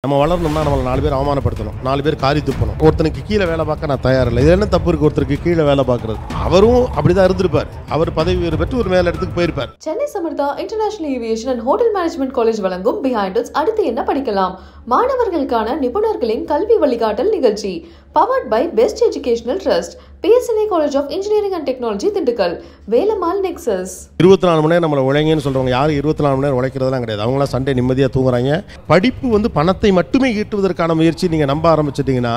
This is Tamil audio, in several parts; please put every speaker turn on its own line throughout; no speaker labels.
நம்ம வளரணும்னா நம்மள 4 பேர் அவமானப்படுத்தணும், 4 பேர் காரி துப்பணும். ஒருத்தனுக்கு கீழே வேலை பார்க்க நான் தயாரில்லை. இது என்ன தப்பு இருக்கு ஒருத்தருக்கு கீழே வேலை பார்க்கறது? அவரும் அப்படிதான் இருந்திருப்பார். அவர் பதவி உயர்வு பெற்று ஒரு மேல இடத்துக்கு போயிருப்பார்.
Chennai Samartha international aviation and hotel management college வழங்கும் பிஹைண்ட் இட்ஸ் அடுத்து என்ன படிக்கலாம் மாணவர்களுக்கான நிபுணர்களின் கல்வி வழிகாட்டல் நிகழ்ச்சி powered by best educational trust PSNA college of engineering and technology Dindigul Velammal nexus.
24 மணி நேரம் நம்மளை உழைங்கன்னு சொல்றவங்க யாரும் 24 மணி நேரம் உழைக்கிறதெல்லாம் கிடையாது. அவங்களாம் சண்டே நிம்மதியாக தூங்குறாங்க. படிப்பு பணத்தை மட்டுமே ஈட்டுவதற்கான முயற்சி நீங்கள் நம்ப ஆரம்பிச்சிட்டிங்கன்னா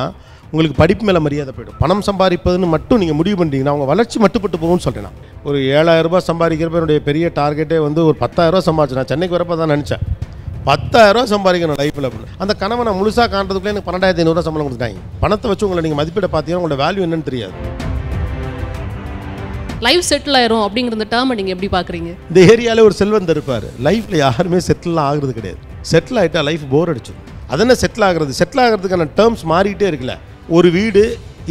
உங்களுக்கு படிப்பு மேலே மரியாதை போய்டும். பணம் சம்பாதிப்பதுன்னு மட்டும் நீங்கள் முடிவு பண்ணிட்டீங்கன்னா அவங்க வளர்ச்சி மட்டுப்பட்டு போகும்னு சொல்கிறேன். ஒரு 7000 ரூபாய் சம்பாதிக்கிறப்ப என்னுடைய பெரிய டார்கெட்டே ஒரு 10,000 ரூபா சம்பாதிச்சு. நான் சென்னைக்கு வரப்போ தான் நினச்சேன் 10,000 ரூபா சம்பாதிக்கணும் லைஃப்பில் அப்படின்னு. அந்த கனவை நான் முழுசாக காண்றதுக்குள்ளே எனக்கு 12,500 ரூபா சம்பளம் கொடுத்துட்டாங்க. பணத்தை வச்சு உங்களை நீங்கள் மதிப்பிட பார்த்தீங்கன்னா உங்களோட வேல்யூ என்னன்னு தெரியாது.
லைஃப் செட்டில் ஆயிரும் அப்படிங்கிற இந்த டேர்மை நீங்கள் எப்படி பார்க்குறீங்க?
இந்த ஏரியாவில் ஒரு செல்வந்தர் இருப்பார். லைஃப்பில் யாருமே செட்டில்லாம் ஆகுறது கிடையாது. செட்டில் ஆகிட்டா லைஃப் போர் அடிச்சிடும். அதென்ன செட்டில் ஆகுறது? செட்டில் ஆகிறதுக்கான டேர்ம்ஸ் மாறிக்கிட்டே இருக்குல்ல. ஒரு வீடு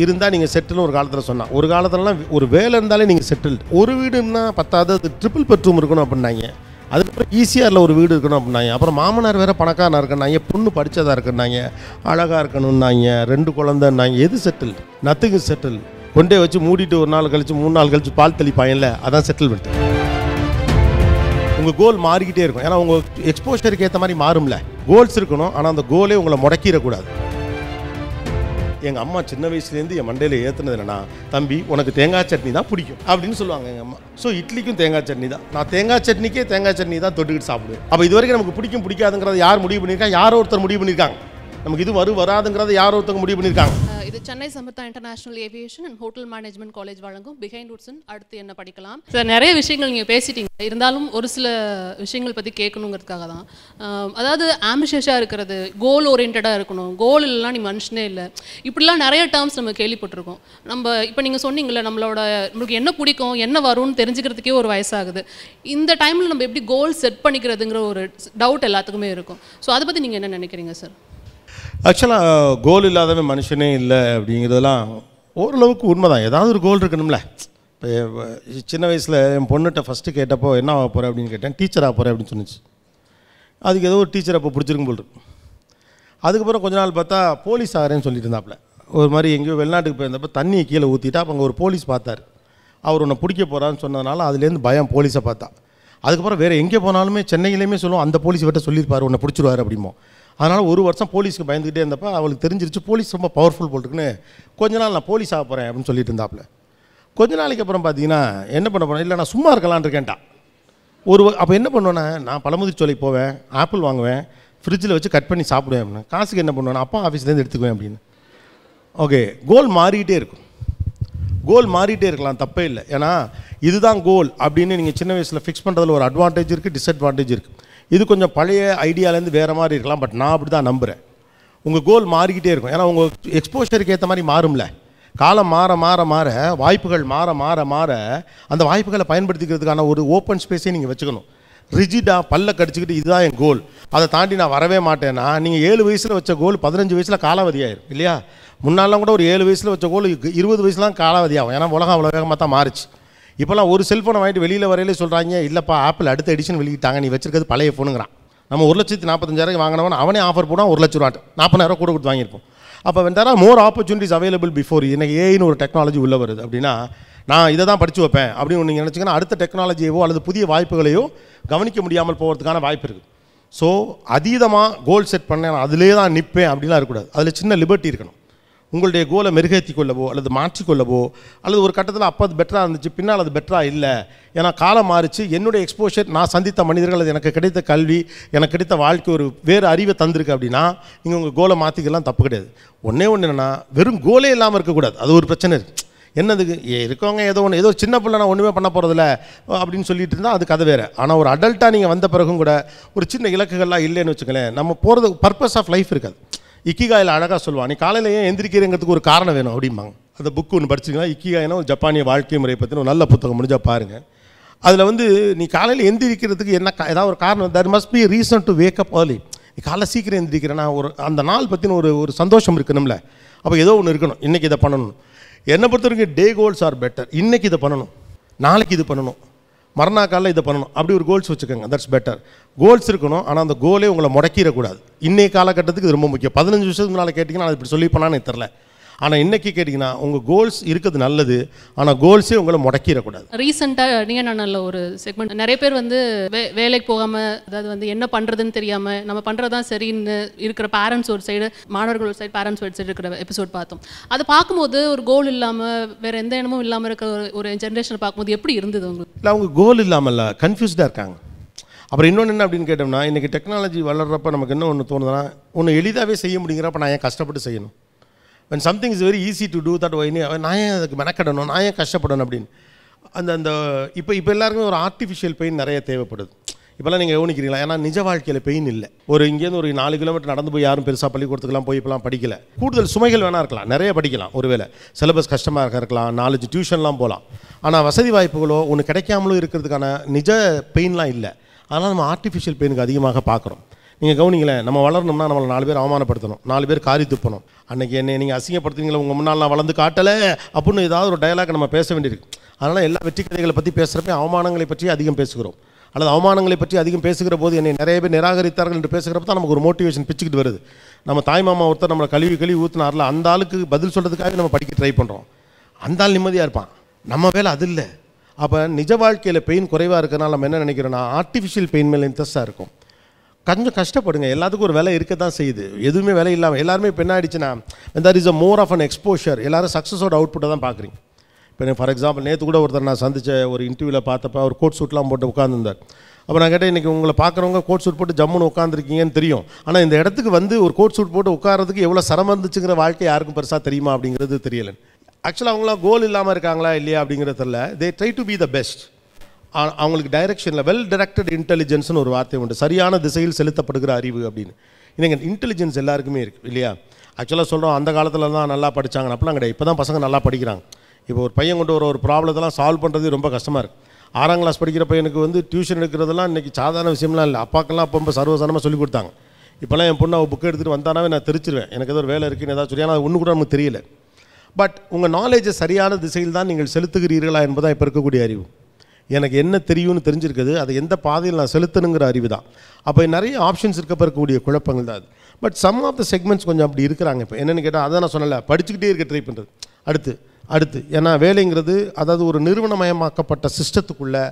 இருந்தால் நீங்கள் செட்டில்னு ஒரு காலத்தில் சொன்னால், ஒரு காலத்துலலாம் ஒரு வேலை இருந்தாலே நீங்கள் செட்டில்டு. ஒரு வீடுன்னா பத்தாது, அது ட்ரிபிள் பெட்ரூம் இருக்கணும் அப்படின்னாங்க. அதுக்கப்புறம் ஈஸியாரில் ஒரு வீடு இருக்கணும் அப்படின்னாங்க. அப்புறம் மாமனார் வேறு பணக்காரனாக இருக்கணுன்னாங்க, பொண்ணு படித்ததாக இருக்குன்னாங்க, அழகாக இருக்கணும்னாங்க, 2 குழந்தைன்னாங்க. எது செட்டில்? Nothing settle. கொண்டே வச்சு மூடிட்டு ஒரு நாள் கழிச்சு 3 நாள் கழிச்சு பால் தெளிப்பாங்கல்ல, அதான் செட்டில்மெண்ட். உங்கள் கோல் மாறிக்கிட்டே இருக்கும். ஏன்னா உங்கள் எக்ஸ்போஷருக்கு ஏற்ற மாதிரி மாறும்ல. கோல்ஸ் இருக்கணும், ஆனால் அந்த கோலே உங்களை முடக்கிடக்கூடாது. எங்கள் அம்மா சின்ன வயசுலேருந்து என் மண்டையில் ஏற்றுனது என்னன்னா, தம்பி உனக்கு தேங்காய் சட்னி தான் பிடிக்கும் அப்படின்னு சொல்லுவாங்க எங்கள் அம்மா. ஸோ இட்லிக்கும் தேங்காய் சட்னி தான். நான் தேங்காய் சட்னிக்கே தேங்காய் சட்னி தான் தொட்டுக்கிட்டு சாப்பிடுவேன். அப்போ இது வரைக்கும் நமக்கு பிடிக்கும் பிடிக்காதுங்கிறத யார் முடிவு பண்ணியிருக்காங்க? யாரோ ஒருத்தர் முடிவு பண்ணியிருக்காங்க. நமக்கு இது வராதுங்கிறத யாரோ ஒருத்தவங்க முடிவு பண்ணியிருக்காங்க.
இது Chennai Samartha international aviation and hotel management college வழங்கும் பிஹைண்ட் இட்ஸ் அடுத்து என்ன படிக்கலாம். சார், நிறைய விஷயங்கள் நீங்கள் பேசிட்டீங்க. இருந்தாலும் ஒரு சில விஷயங்கள் பற்றி கேட்கணுங்கிறதுக்காக தான். அதாவது ஆம்பிஷியஸாக இருக்கிறது, கோல் ஓரியன்டாக இருக்கணும், கோல் இல்லைனா நீ மனுஷனே இல்லை, இப்படிலாம் நிறைய டேர்ம்ஸ் நம்ம கேள்விப்பட்டிருக்கோம். இப்போ நீங்கள் சொன்னீங்களே, நம்மளுக்கு என்ன பிடிக்கும் என்ன வரும்னு தெரிஞ்சுக்கிறதுக்கே ஒரு வயசாகுது. இந்த டைமில் நம்ம எப்படி கோல் செட் பண்ணிக்கிறதுங்கிற ஒரு டவுட் எல்லாத்துக்குமே இருக்கும். ஸோ அதை பற்றி நீங்கள் என்ன நினைக்கிறீங்க சார்?
ஆக்சுவலாக கோல் இல்லாதவன் மனுஷனே இல்லை அப்படிங்கிறதெல்லாம் ஓரளவுக்கு உண்மை தான். ஏதாவது ஒரு கோல் இருக்கணும்ல. இப்போ சின்ன வயசில் என் பொண்ணுகிட்ட ஃபஸ்ட்டு கேட்டப்போ என்ன ஆக போகிறேன் அப்படின்னு கேட்டேன். டீச்சர் ஆக போகிறேன் அப்படின்னு சொன்னிச்சு. அதுக்கு ஏதோ ஒரு டீச்சர் அப்போ பிடிச்சிருக்கும் போல் இருக்கு. அதுக்கப்புறம் கொஞ்ச நாள் பார்த்தா போலீஸ் ஆகிறேன்னு சொல்லிட்டு இருந்தாப்புல. ஒரு மாதிரி எங்கேயோ வெளிநாட்டுக்கு போயிருந்தப்போ தண்ணியை கீழே ஊற்றிட்டா அப்போ அங்கே ஒரு போலீஸ் பார்த்தார். அவர் உன்னை பிடிக்க போகிறான்னு சொன்னதுனால அதுலேருந்து பயம் போலீஸை பார்த்தா. அதுக்கப்புறம் வேறு எங்கே போனாலுமே சென்னையிலேயுமே சொல்லுவோம், அந்த போலீஸ் விட்ட சொல்லியிருப்பார் உன்னை பிடிச்சிருவார் அப்படிமோ. அதனால் ஒரு வருஷம் போலீஸ்க்கு பயந்துக்கிட்டே இருந்தப்போ அவளுக்கு தெரிஞ்சிருச்சு போலீஸ் ரொம்ப பவர்ஃபுல் போட்டுருக்குன்னு. கொஞ்ச நாள் நான் போலீஸ் ஆக போகிறேன் அப்படின்னு சொல்லிட்டு இருந்தாப்புல. கொஞ்ச நாளைக்கு அப்புறம் பார்த்தீங்கன்னா என்ன பண்ண போகிறேன், இல்லை நான் சும்மா இருக்கலான்னு இருக்கேன்ட்டா. அப்போ என்ன பண்ணுவேன்னா, நான் பழமுதிர் சோலைக்கு போவேன், ஆப்பிள் வாங்குவேன், ஃப்ரிட்ஜில் வச்சு கட் பண்ணி சாப்பிடுவேன் அப்படின்னு. காசுக்கு என்ன பண்ணுவேன், அப்பா ஆஃபீஸ்லேருந்து எடுத்துக்குவேன் அப்படின்னு. ஓகே, கோல் மாறிக்கிட்டே இருக்கும். கோல் மாறிட்டே இருக்கலாம், தப்பே இல்லை. ஏன்னா இதுதான் கோல் அப்படின்னு நீங்கள் சின்ன வயசில் ஃபிக்ஸ் பண்ணுறதுல ஒரு அட்வான்டேஜ் இருக்குது, டிஸ்அட்வான்டேஜ் இருக்குது. இது கொஞ்சம் பழைய ஐடியாலேருந்து வேறு மாதிரி இருக்கலாம். பட் நான் அப்படி தான் நம்புகிறேன். உங்கள் கோல் மாறிக்கிட்டே இருக்கும். ஏன்னா உங்கள் எக்ஸ்போஷருக்கு ஏற்ற மாதிரி மாறும்ல. காலம் மாற மாற மாற வாய்ப்புகள் மாற மாற மாற அந்த வாய்ப்புகளை பயன்படுத்திக்கிறதுக்கான ஒரு ஓப்பன் ஸ்பேஸே நீங்கள் வச்சுக்கணும். ரிஜிடாக பல்ல கடிச்சிக்கிட்டு இதுதான் என் கோல், அதை தாண்டி நான் வரவே மாட்டேன்னா நீங்கள் 7 வயசில் வச்ச கோல் 15 வயசில் காலாவதி ஆயிரும் இல்லையா? முன்னாலாம் கூட ஒரு 7 வயசில் வச்ச கோல் 20 வயசுலாம் காலாவதி ஆகும். ஏன்னா உலகம் அவ்வளோ வேகமாக தான் மாறிச்சு. இப்போலாம் ஒரு செல்ஃபோனை வாங்கிட்டு வெளியில் வரையிலே சொல்கிறாங்க, இல்லைப்பா ஆப்பிள் அடுத்த எடிஷன் வெளியிட்டாங்க, நீ வச்சிருக்கிறது பழைய ஃபோனுங்கிறான். நம்ம 1,45,000 வாங்கினவன் அவனே ஆஃபர் போனால் 1 லட்ச ரூபா 40,000 கூட கொடுத்து வாங்கியிருப்போம். அப்போ வேண்டாம் மோர் ஆப்பர்ச்சுனிட்டிஸ் அவைலபிள் பிஃபோர். எனக்கு ஏன்னு ஒரு டெக்னாலஜி உள்ளே வருது அப்படின்னா நான் இதை தான் படித்து வைப்பேன் அப்படின்னு நீங்கள் நினச்சிங்கன்னா அடுத்த டெக்னாலஜியவோ அல்லது புதிய வாய்ப்புகளையோ கவனிக்க முடியாமல் போகிறதுக்கான வாய்ப்பு இருக்குது. ஸோ அதீதமாக கோல் செட் பண்ணேன் அதிலே தான் நிற்பேன் அப்படின்லாம் இருக்கக்கூடாது. அதில் சின்ன லிபர்ட்டி இருக்கணும். உங்களுடைய கோலை மெருகேற்றி கொள்ளவோ அல்லது மாற்றிக்கொள்ளவோ அல்லது ஒரு கட்டத்தில் அப்போ அது பெட்டராக இருந்துச்சு, பின்னால் அது பெட்டராக இல்லை, ஏன்னா காலம் மாறிச்சு, என்னுடைய எக்ஸ்போஷர், நான் சந்தித்த மனிதர்கள், அது எனக்கு கிடைத்த கல்வி, எனக்கு கிடைத்த வாழ்க்கை ஒரு வேறு அறிவை தந்திருக்கு அப்படின்னா நீங்கள் உங்கள் கோலை மாற்றிக்கலாம், தப்பு கிடையாது. ஒன்றே ஒன்று என்னென்னா வெறும் கோலே இல்லாமல் இருக்கக்கூடாது. அது ஒரு பிரச்சனை இருக்குது. என்னதுக்கு இருக்கவங்க ஏதோ சின்ன பிள்ளை நான் ஒன்றுமே பண்ண போகிறதில்ல அப்படின்னு சொல்லிட்டு இருந்தால் அது கதை வேறு. ஆனால் ஒரு அடல்ட்டாக நீங்கள் வந்த பிறகும் கூட ஒரு சின்ன இலக்குகள்லாம் இல்லைன்னு வச்சுக்கலேன், நம்ம போகிறது பர்பஸ் ஆஃப் லைஃப் இருக்காது. இக்கிகாயில் அழகாக சொல்லுவான், நீ காலையில் ஏன் எந்திரிக்கிறங்கிறதுக்கு ஒரு காரணம் வேணும் அப்படிம்பாங்க. அந்த புக்கு ஒன்று படிச்சிங்கன்னா, இக்கிகாயினா ஒரு ஜப்பானிய வாழ்க்கை முறை பற்றின ஒரு நல்ல புத்தகம், முடிஞ்சால் பாருங்கள். அதில் நீ காலையில் எந்திரிக்கிறதுக்கு என்ன ஏதாவது ஒரு காரணம், there must be reason to wake up early. நீ காலைல சீக்கிரம் எந்திரிக்கிறேன்னா அந்த நாள் பற்றின ஒரு சந்தோஷம் இருக்கணும்ல. அப்போ ஏதோ ஒன்று இருக்கணும், இன்றைக்கி இதை பண்ணணும். என்னை பொறுத்த வரைக்கும் டே கோல்ஸ் ஆர் பெட்டர். இன்றைக்கி இதை பண்ணணும், நாளைக்கு இது பண்ணணும், மறுநாள் இதை பண்ணணும், அப்படி ஒரு கோல்ஸ் வச்சுக்கோங்க. That's better. கோல்ஸ் இருக்கணும், ஆனால் அந்த கோலே உங்களை முடக்கிடக்கூடாது. இன்றைய காலகட்டத்துக்கு இது ரொம்ப முக்கியம். 15 வருஷத்துக்கு முன்னால் கேட்டிங்கன்னா அது இப்படி சொல்லிப்போனான்னு எனக்கு தெரில. ஆனால் இன்றைக்கி கேட்டிங்கன்னா உங்கள் கோல்ஸ் இருக்கிறது நல்லது, ஆனால் கோல்ஸே உங்களை முடக்கிடக்கூடாது.
ரீசெண்டாக நீங்கள் நல்ல ஒரு செக்மெண்ட் நிறைய பேர் வந்து வேலைக்கு போகாமல், அதாவது வந்து என்ன பண்ணுறதுன்னு தெரியாமல் நம்ம பண்ணுறது தான் சரின்னு இருக்கிற பேரண்ட்ஸ் ஒரு சைடு, மாணவர்கள் ஒரு சைடு, பேரண்ட்ஸ் ஒரு சைடு இருக்கிற எபிசோட் பார்த்தோம். அதை பார்க்கும்போது ஒரு கோல் இல்லாமல் வேறு எந்த எண்ணமும் இல்லாமல் இருக்கிற ஒரு ஜென்ரேஷனை பார்க்கும்போது எப்படி இருந்தது உங்களுக்கு?
இல்லை, அவங்க கோல் இல்லாமல் கன்ஃபியூஸ்டாக இருக்காங்க. அப்புறம் இன்னொன்று என்ன அப்படின்னு கேட்டோம்னா, இன்றைக்கி டெக்னாலஜி வளர்கிறப்ப நமக்கு என்ன ஒன்று தோணுதுன்னா, ஒன்று எளிதாகவே செய்ய முடியுங்கிறப்ப நான் ஏன் கஷ்டப்பட்டு செய்யணும்? when something is very easy to do that, நான் ஏன் அதுக்கு மெனக்கடணும், நான் ஏன் கஷ்டப்படணும் அப்படின்னு அந்த இப்போ எல்லாருக்குமே ஒரு ஆர்டிஃபிஷியல் பெயின் நிறைய தேவைப்படுது. இப்போல்லாம் நீங்கள் கவனிக்கிறீங்களா? ஏன்னா நிஜ வாழ்க்கையில் பெயின் இல்லை. இங்கேருந்து ஒரு 4 கிலோமீட்டர் நடந்து போய் யாரும் பெருசாக பள்ளிக்கூடத்துக்குலாம் போய் இப்போலாம் படிக்கல. கூடுதல் சுமைகள் வேணா இருக்கலாம், நிறைய படிக்கலாம், ஒருவேளை சிலபஸ் கஷ்டமாக இருக்கலாம், 4 டியூஷன்லாம் போகலாம். ஆனால் வசதி வாய்ப்புகளோ ஒன்று கிடைக்காமலும் இருக்கிறதுக்கான நிஜ பெயின்லாம் இல்லை. அதனால் நம்ம ஆர்டிஃபிஷியல் பெயினுக்கு அதிகமாக பார்க்குறோம். நீங்கள் கவனிங்களேன், நம்ம வளரணும்னா நம்மளை 4 பேர் அவமானப்படுத்தணும், 4 பேர் காரி துப்பணும். அன்றைக்கி என்னை நீங்கள் அசிங்கப்படுத்துறீங்களா, உங்கள் முன்னால் நான் வளர்ந்து காட்டலை அப்படின்னு ஏதாவது ஒரு டயலாக் நம்ம பேச வேண்டியிருக்கு. அதனால் எல்லா வெற்றி கதைகளை பற்றி பேசுகிறப்ப அவமானங்களை பற்றி அதிகம் பேசுகிறோம். அல்லது அவமானங்களை பற்றி அதிகம் பேசுகிற போது என்னை நிறைய பேர் நிராகரித்தார்கள் என்று பேசுகிறப்ப தான் நமக்கு ஒரு மோட்டிவேஷன் பிச்சுக்கிட்டு வருது. நம்ம தாய்மாமா ஒருத்தர் நம்மளை கழுவி ஊற்றினார்ல, அந்த ஆளுக்கு பதில் சொல்கிறதுக்காக நம்ம படிக்க ட்ரை பண்ணுறோம். அந்த ஆள் நிம்மதியாக இருப்பான், நம்ம வேலை அது இல்லை. அப்போ நிஜ வாழ்க்கையில் பெயின் குறைவாக இருக்கிறனால நம்ம என்ன நினைக்கிறோன்னா, ஆர்டிஃபிஷியல் பெயின் மேலே இன்ட்ரெஸ்ட்டாக இருக்கும். கொஞ்சம் கஷ்டப்படுங்க, எல்லாத்துக்கும் ஒரு வேலை இருக்க தான் செய்யுது. எதுவுமே வேலை இல்லாமல் எல்லாருமே இப்போ என்ன ஆகிடுச்சுன்னா, that is a more of an exposure. எல்லோரும் சக்ஸஸோட அவுட்புட்டை தான் பார்க்குறீங்க. இப்போ ஃபார் எக்ஸாம்பிள் நேற்று கூட ஒருத்தர் நான் சந்தித்த ஒரு இன்டர்வியூவில் பார்த்தப்ப அவர் கோட் சூட்லாம் போட்டு உட்காந்துருந்தார். அப்போ நான் கேட்டேன், இன்றைக்கி உங்களை பார்க்குறவங்க கோட் சூட் போட்டு ஜம்முன்னு உட்காந்துருக்கீங்கன்னு தெரியும், ஆனால் இந்த இடத்துக்கு வந்து ஒரு கோட் சூட் போட்டு உட்காரதுக்கு எவ்வளோ சிரமம் இருந்துச்சுங்கிற வாழ்க்கை யாருக்கும் பெருசாக தெரியுமா அப்படிங்கிறது தெரியலை. ஆக்சுவலாக அவங்களாம் கோல் இல்லாமல் இருக்காங்களா இல்லையா அப்படிங்கிறது தெரியல. They try to be the best. அவங்களுக்கு டைரெக்ஷனில் வெல் டைரக்டட் இன்டெலிஜென்ஸ்னு ஒரு வார்த்தை உண்டு, சரியான திசையில் செலுத்தப்படுகிற அறிவு அப்படின்னு. இன்னைக்கு இன்டெலிஜென்ஸ் எல்லாருக்குமே இருக்குது இல்லையா? ஆக்சுவலாக சொல்கிறோம் அந்த காலத்தில் தான் நல்லா படித்தாங்க, அப்படிலாம் கிடையாது. இப்போ தான் பசங்க நல்லா படிக்கிறாங்க. இப்போ ஒரு பையன் கொண்டு ஒரு ப்ராப்ளத்தெல்லாம் சால்வ் பண்ணுறது ரொம்ப கஷ்டமாக இருக்குது. 6ஆம் கிளாஸ் படிக்கிற பையனுக்கு வந்து டியூஷன் எடுக்கிறதெல்லாம் இன்றைக்கி சாதாரண விஷயம்லாம் இல்லை. அப்பாக்கெல்லாம் அப்போ சர்வசாதாரணமாக சொல்லிக் கொடுத்தாங்க. இப்போல்லாம் என் பொண்ணு புக்கு எடுத்துகிட்டு வந்தானாவே நான் தெரிச்சிருவேன், எனக்கு ஏதோ ஒரு வேலை இருக்குன்னு ஏதாவது சொல்லி. ஆனால் அது ஒன்று கூட நமக்கு தெரியல. பட் உங்கள் நாலேஜை சரியான திசையில் தான் நீங்கள் செலுத்துகிறீர்களா என்பதான் இப்போ இருக்கக்கூடிய அறிவு. எனக்கு என்ன தெரியும்னு தெரிஞ்சிருக்குது, அதை எந்த பாதையில் நான் செலுத்தணுங்கிற அறிவு தான். அப்போ நிறைய ஆப்ஷன்ஸ் இருக்கப்போ இருக்கக்கூடிய குழப்பங்கள் தான் அது. But some of the segments கொஞ்சம் அப்படி இருக்கிறாங்க. இப்போ என்னென்னு கேட்டால், அதான் நான் சொன்னல, படிச்சுக்கிட்டே இருக்க ட்ரை பண்ணுறது. அடுத்து ஏன்னா வேலைங்கிறது, அதாவது ஒரு நிறுவனமயமாக்கப்பட்ட சிஸ்டத்துக்குள்ளே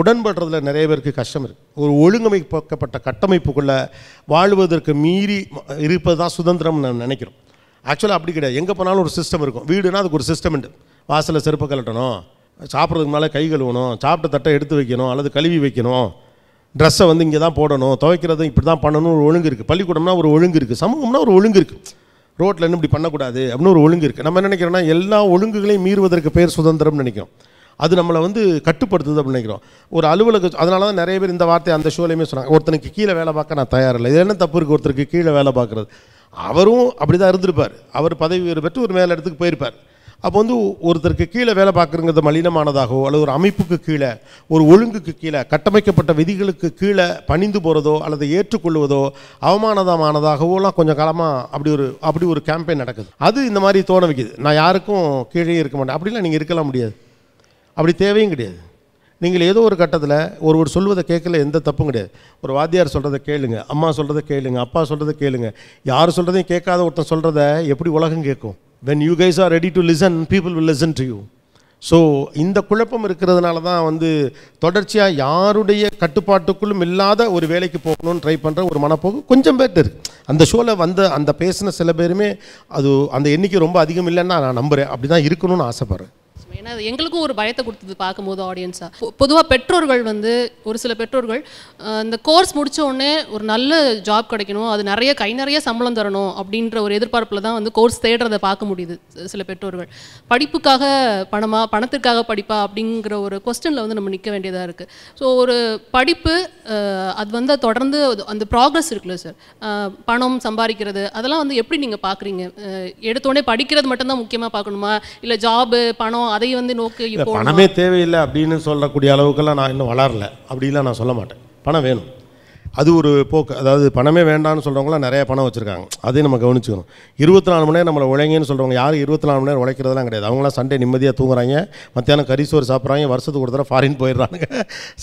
உடன்படுறதுல நிறைய பேருக்கு கஷ்டம் இருக்குது. ஒரு ஒழுங்கமைக்கப்பட்ட கட்டமைப்புக்குள்ளே வாழ்வதற்கு மீறி இருப்பது தான் சுதந்திரம்னு நான் நினைக்கிறோம். ஆக்சுவலாக அப்படி கிடையாது. எங்கே போனாலும் ஒரு சிஸ்டம் இருக்கும். வீடுனா அதுக்கு ஒரு சிஸ்டம் உண்டு. வாசலில் செருப்பை கலட்டணும், சாப்பிட்றதுக்கு மேலே கை கழுவணும், சாப்பிட்ட தட்டை எடுத்து வைக்கணும் அல்லது கழுவி வைக்கணும், ட்ரெஸ்ஸை வந்து இங்கே தான் போடணும், துவைக்கிறதும் இப்படி தான் பண்ணணும், ஒரு ஒழுங்கு இருக்குது. பள்ளிக்கூடம்னா ஒரு ஒழுங்கு இருக்குது, சமூகம்னா ஒரு ஒழுங்கு இருக்குது, ரோட்டில் இன்னும் இப்படி பண்ணக்கூடாது அப்படின்னு ஒரு ஒழுங்கு இருக்குது. நம்ம என்ன நினைக்கிறோன்னா, எல்லா ஒழுங்குகளையும் மீறுவதற்கு பேர் சுதந்திரம்னு நினைக்கிறோம். அது நம்மளை வந்து கட்டுப்படுத்துது அப்படின்னு நினைக்கிறோம். ஒரு அலுவலகம். அதனால தான் நிறைய பேர் இந்த வார்த்தை அந்த ஷோலையுமே சொன்னாங்க, ஒருத்தனுக்கு கீழே வேலை பார்க்க நான் தயாரில்லை. இது என்ன தப்பு இருக்குது ஒருத்தருக்கு கீழே வேலை பார்க்குறது? அவரும் அப்படி தான் இருந்திருப்பார். அவர் பதவி உயர்வு பெற்று ஒரு மேல் இடத்துக்கு போயிருப்பார். அப்போ வந்து ஒருத்தருக்கு கீழே வேலை பார்க்குறங்கிறது மலினமானதாகவோ அல்லது ஒரு அமைப்புக்கு கீழே, ஒரு ஒழுங்குக்கு கீழே, கட்டமைக்கப்பட்ட விதிகளுக்கு கீழே பணிந்து போகிறதோ அல்லது ஏற்றுக்கொள்வதோ அவமானதமானதாகவோலாம் கொஞ்சம் காலமாக அப்படி ஒரு கேம்பெயின் நடக்குது. அது இந்த மாதிரி தோண வைக்குது, நான் யாருக்கும் கீழே இருக்க மாட்டேன். அப்படிலாம் நீங்கள் இருக்கலாம் முடியாது, அப்படி தேவையும் கிடையாது. நீங்கள் ஏதோ ஒரு கட்டத்தில் ஒருவர் சொல்வதை கேட்கல, எந்த தப்பும் கிடையாது. ஒரு வாத்தியார் சொல்கிறத கேளுங்க, அம்மா சொல்கிறத கேளுங்க, அப்பா சொல்கிறத கேளுங்க. யார் சொல்கிறதையும் கேட்காத ஒருத்தன் சொல்கிறத எப்படி உலகம் கேட்கும்? when you guys are ready to listen, people will listen to you. So இந்த குழப்பம் இருக்கிறதுனால தான் வந்து தொடர்ச்சியாக யாருடைய கட்டுப்பாட்டுக்குள்ளும் இல்லாத ஒரு வேலைக்கு போகணும்னு ட்ரை பண்ணுற ஒரு மனப்போக்கு கொஞ்சம் பேர்ட்டு இருக்குது. அந்த ஷோவில் அந்த பேசின சில பேருமே அது அந்த எண்ணிக்கை ரொம்ப அதிகம் இல்லைன்னா நான் நம்புகிறேன். அப்படி தான் இருக்கணும்னு ஆசைப்பட்றேன்.
ஏன்னா எங்களுக்கும் ஒரு பயத்தை கொடுத்தது பார்க்கும்போது ஆடியன்ஸாக. பொதுவாக பெற்றோர்கள் வந்து ஒரு சில பெற்றோர்கள் இந்த கோர்ஸ் முடித்த உடனே ஒரு நல்ல ஜாப் கிடைக்கணும், அது நிறைய சம்பளம் தரணும் அப்படின்ற ஒரு எதிர்பார்ப்பில் தான் வந்து கோர்ஸ் தேடுறதை பார்க்க முடியுது. சில பெற்றோர்கள் படிப்புக்காக பணத்திற்காக படிப்பா அப்படிங்கிற ஒரு கொஸ்டினில் வந்து நம்ம நிற்க வேண்டியதாக இருக்குது. ஸோ ஒரு படிப்பு அது வந்து தொடர்ந்து அந்த ப்ராக்ரஸ் இருக்குல்ல சார், பணம் சம்பாதிக்கிறது அதெல்லாம் வந்து எப்படி நீங்கள் பார்க்குறீங்க? எடுத்தோடனே படிக்கிறது மட்டும்தான் முக்கியமாக பார்க்கணுமா, இல்லை ஜாபு பணம் அதை வந்து நோக்கி?
பணமே தேவையில்லை அப்படின்னு சொல்லக்கூடிய அளவுக்கெல்லாம் நான் இன்னும் வளரல, அப்படிலாம் நான் சொல்ல மாட்டேன். பணம் வேணும். அது ஒரு போக்கு. அதாவது பணமே வேண்டாம்னு சொல்கிறவங்களாம் நிறைய பணம் வச்சுருக்காங்க, அதையும் நம்ம கவனிச்சுக்கணும். 24 மணி நேரம் நம்மளை உழைங்கன்னு சொல்கிறவங்க யாரும் 24 மணி நேரம் உழைக்கிறதெல்லாம் கிடையாது. அவங்களாம் சண்டே நிம்மதியாக தூங்குறாங்க, மத்தியானம் கறிசோறு சாப்பிட்றாங்க, வருஷத்துக்கு ஒரு தடவை ஃபாரின் போயிடுறாங்க,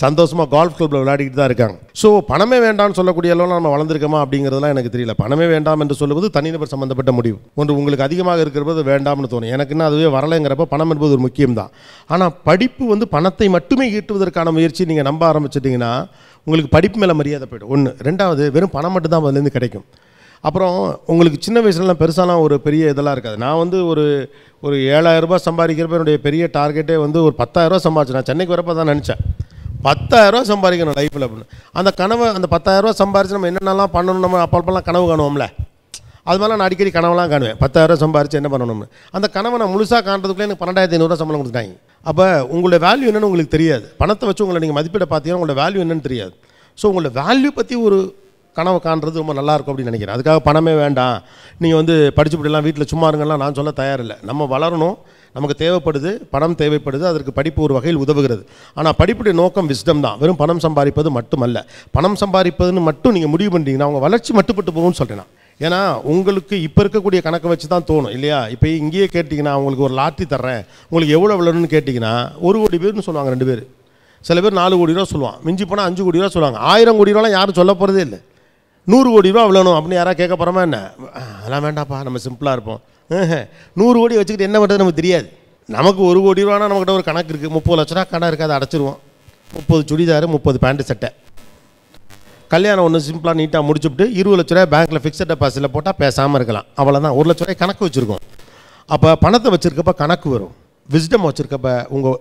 சந்தோஷமாக கால்ஃப் கிளப்பில் விளையாடிக்கிட்டு தான் இருக்காங்க. ஸோ பணமே வேண்டாம்னு சொல்லக்கூடிய அளவில் நம்ம வளர்ந்துருக்கோமா அப்படிங்கிறதுலாம் எனக்கு தெரியல. பணமே வேண்டாம் என்று சொல்லுவது தனிநபர் சம்மந்தப்பட்ட முடிவு. ஒன்று உங்களுக்கு அதிகமாக இருக்கிறது வேண்டாம்னு தோணும், எனக்குன்னா அதுவே வரலைங்கிறப்ப பணம் என்பது ஒரு முக்கியம் தான். ஆனால் படிப்பு வந்து பணத்தை மட்டுமே ஈட்டுவதற்கான முயற்சி நீங்கள் நம்ப ஆரம்பிச்சிட்டிங்கன்னா உங்களுக்கு படிப்பு மேலே மரியாதை போய்டும். ஒன்று. ரெண்டாவது, வெறும் பணம் மட்டும் தான் அதுலேருந்து கிடைக்கும். அப்புறம் உங்களுக்கு சின்ன வயசுலலாம் பெருசாலாம் ஒரு பெரிய இதெல்லாம் இருக்காது. நான் வந்து ஒரு 7,000 ரூபாய் சம்பாதிக்கிறப்ப என்னுடைய பெரிய டார்கெட்டே வந்து ஒரு 10,000 ரூபா சம்பாதிச்சேன். நான் சென்னைக்கு வரப்போ தான் நினச்சேன் 10,000 ரூபா சம்பாதிக்கணும் லைஃப்பில் அப்படின்னு. அந்த கனவை, அந்த 10,000 ரூபா சம்பாதிச்சு நம்ம என்னென்னலாம் பண்ணணும், நம்ம அப்பப்பெல்லாம் கனவு காணுவோம்ல, அது மாதிரிலாம் நான் அடிக்கடி கனவெல்லாம் காணுவேன். 10,000 ரூபா சம்பாதிச்சு என்ன பண்ணணும்னு. அந்த கனவை நான் முழுசாக காண்றதுக்குள்ளே எனக்கு 12,500 ரூபா சம்பளம் கொடுத்துட்டாங்க. அப்போ உங்களோட வேல்யூ என்னென்னு உங்களுக்கு தெரியாது. பணத்தை வச்சு உங்களை நீங்கள் மதிப்பிட பார்த்தீங்கன்னா உங்களோட வேல்யூ என்னென்னு தெரியாது. ஸோ உங்களோட வேல்யூ பற்றி ஒரு கனவு காண்றது ரொம்ப நல்லாயிருக்கும் அப்படின்னு நினைக்கிறேன். அதுக்காக பணமே வேண்டாம், நீங்கள் வந்து படிச்சுப்படிலாம் வீட்டில் சும்மா இருங்கலாம் நான் சொல்ல தயாரில்லை. நம்ம வளரணும், நமக்கு தேவைப்படுது, பணம் தேவைப்படுது, அதற்கு படிப்பு ஒரு வகையில் உதவுகிறது. ஆனால் படிப்புடைய நோக்கம் விஸ்டம் தான், வெறும் பணம் சம்பாதிப்பது மட்டுமல்ல. பணம் சம்பாதிப்பதுன்னு மட்டும் நீங்கள் முடிவு பண்ணிட்டீங்கன்னா அவங்க வளர்ச்சி மட்டுப்பட்டு போகும்னு சொல்கிறேன். ஏன்னா உங்களுக்கு இப்போ இருக்கக்கூடிய கணக்கை வச்சு தான் தோணும் இல்லையா? இப்போ இங்கேயே கேட்டிங்கன்னா உங்களுக்கு ஒரு லாட்ரி தர்றேன், உங்களுக்கு எவ்வளோ விளையாடணும்னு கேட்டிங்கன்னா 1 கோடி பேர்னு சொல்லுவாங்க, 2 பேர். சில பேர் 4 கோடி ரூபா சொல்லுவான், மிஞ்சி போனால் 5 கோடி ரூபா சொல்லுவாங்க. 1000 கோடி ரூபாலாம் யாரும் சொல்ல போகிறதே இல்லை. 100 கோடி ரூபா விழணும் அப்படின்னு யாராவது கேட்க போகிறோமா என்ன? அதெல்லாம் வேண்டாப்பா, நம்ம சிம்பிளாக இருப்போம். 100 கோடி வச்சுக்கிட்டு என்ன பண்ணுறது நமக்கு தெரியாது. நமக்கு 1 கோடி ரூபானா நம்மகிட்ட ஒரு கணக்கு இருக்குது. 30 லட்ச ரூபா கடன் இருக்குது, அதை அடைச்சிருவோம். 30 சுடிதார், 30 பேண்ட்டு சட்டை. கல்யாணம் ஒன்று சிம்பிளாக நீட்டாக முடிச்சுட்டு 20 லட்ச ரூபாய் பேங்க்கில் ஃபிக்ஸட் டெபாசிட்டில் போட்டால் பேசாமல் இருக்கலாம், அவ்வளோதான். 1 லட்ச ரூபாய் கணக்கு வச்சுருக்கோம். அப்போ பணத்தை வச்சுருக்கப்ப கணக்கு வரும், விஸ்டம் வச்சுருக்கப்ப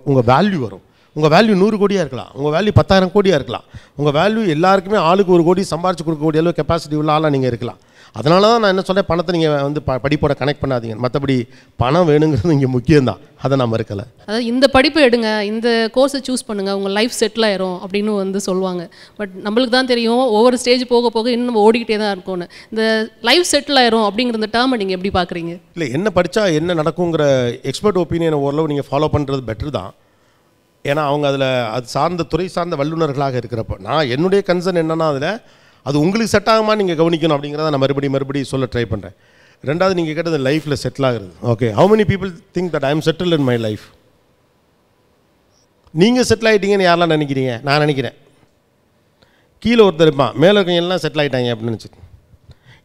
உங்கள் வேல்யூ வரும். உங்கள் வேல்யூ 100 கோடியாக இருக்கலாம், உங்கள் வேல்யூ 10,000 கோடியாக இருக்கலாம். உங்கள் வேல்யூ எல்லாருக்குமே ஆளுக்கு 1 கோடி சம்பாரிச்சு கொடுக்கக்கூடிய அளவு கெப்பாசிட்டி உள்ள ஆளாக நீங்கள் இருக்கலாம். அதனால தான் நான் என்ன சொல்கிறேன், பணத்தை நீங்கள் வந்து படிப்போட கனெக்ட் பண்ணாதீங்க. மற்றபடி பணம் வேணுங்கிறது இங்கே முக்கியம்தான், அதை நான் மறுக்கலை.
அதாவது இந்த படிப்பை எடுங்க, இந்த கோர்ஸை சூஸ் பண்ணுங்கள், உங்கள் லைஃப் செட்டில் ஆயிரும் அப்படின்னு வந்து சொல்லுவாங்க. பட் நம்மளுக்கு தான் தெரியும் ஒவ்வொரு ஸ்டேஜ் போக போக இன்னும் நம்ம ஓடிக்கிட்டே தான் இருக்கோன்னு. இந்த லைஃப் செட்டில் ஆயிரும் அப்படிங்கிற இந்த டேர்மை நீங்கள் எப்படி பார்க்குறீங்க?
இல்லை, என்ன படித்தா என்ன நடக்குங்கிற எக்ஸ்பர்ட் ஒப்பீனியனை ஓரளவு நீங்கள் ஃபாலோ பண்ணுறது பெட்டர் தான். ஏன்னா அவங்க அதில் அது சார்ந்த துறை சார்ந்த வல்லுநர்களாக இருக்கிறப்போ நான் என்னுடைய கன்சர்ன் என்னென்னா அதில் அது உங்களுக்கு செட் ஆகுமா நீங்கள் கவனிக்கணும் அப்படிங்கிறத நான் மறுபடியும் சொல்ல ட்ரை பண்ணுறேன். ரெண்டாவது நீங்கள் கேட்டது லைஃப்பில் செட்டில் ஆகுறது. Okay, how many people think that I am settle in my life? நீங்கள் செட்டில் ஆகிட்டீங்கன்னு யாரெல்லாம் நினைக்கிறீங்க? நான் நினைக்கிறேன் கீழே ஒருத்தர் இருப்பான், மேலே இருக்கவங்க எல்லாம் செட்டில் ஆகிட்டாங்க அப்படின்னு நினச்சிட்டு.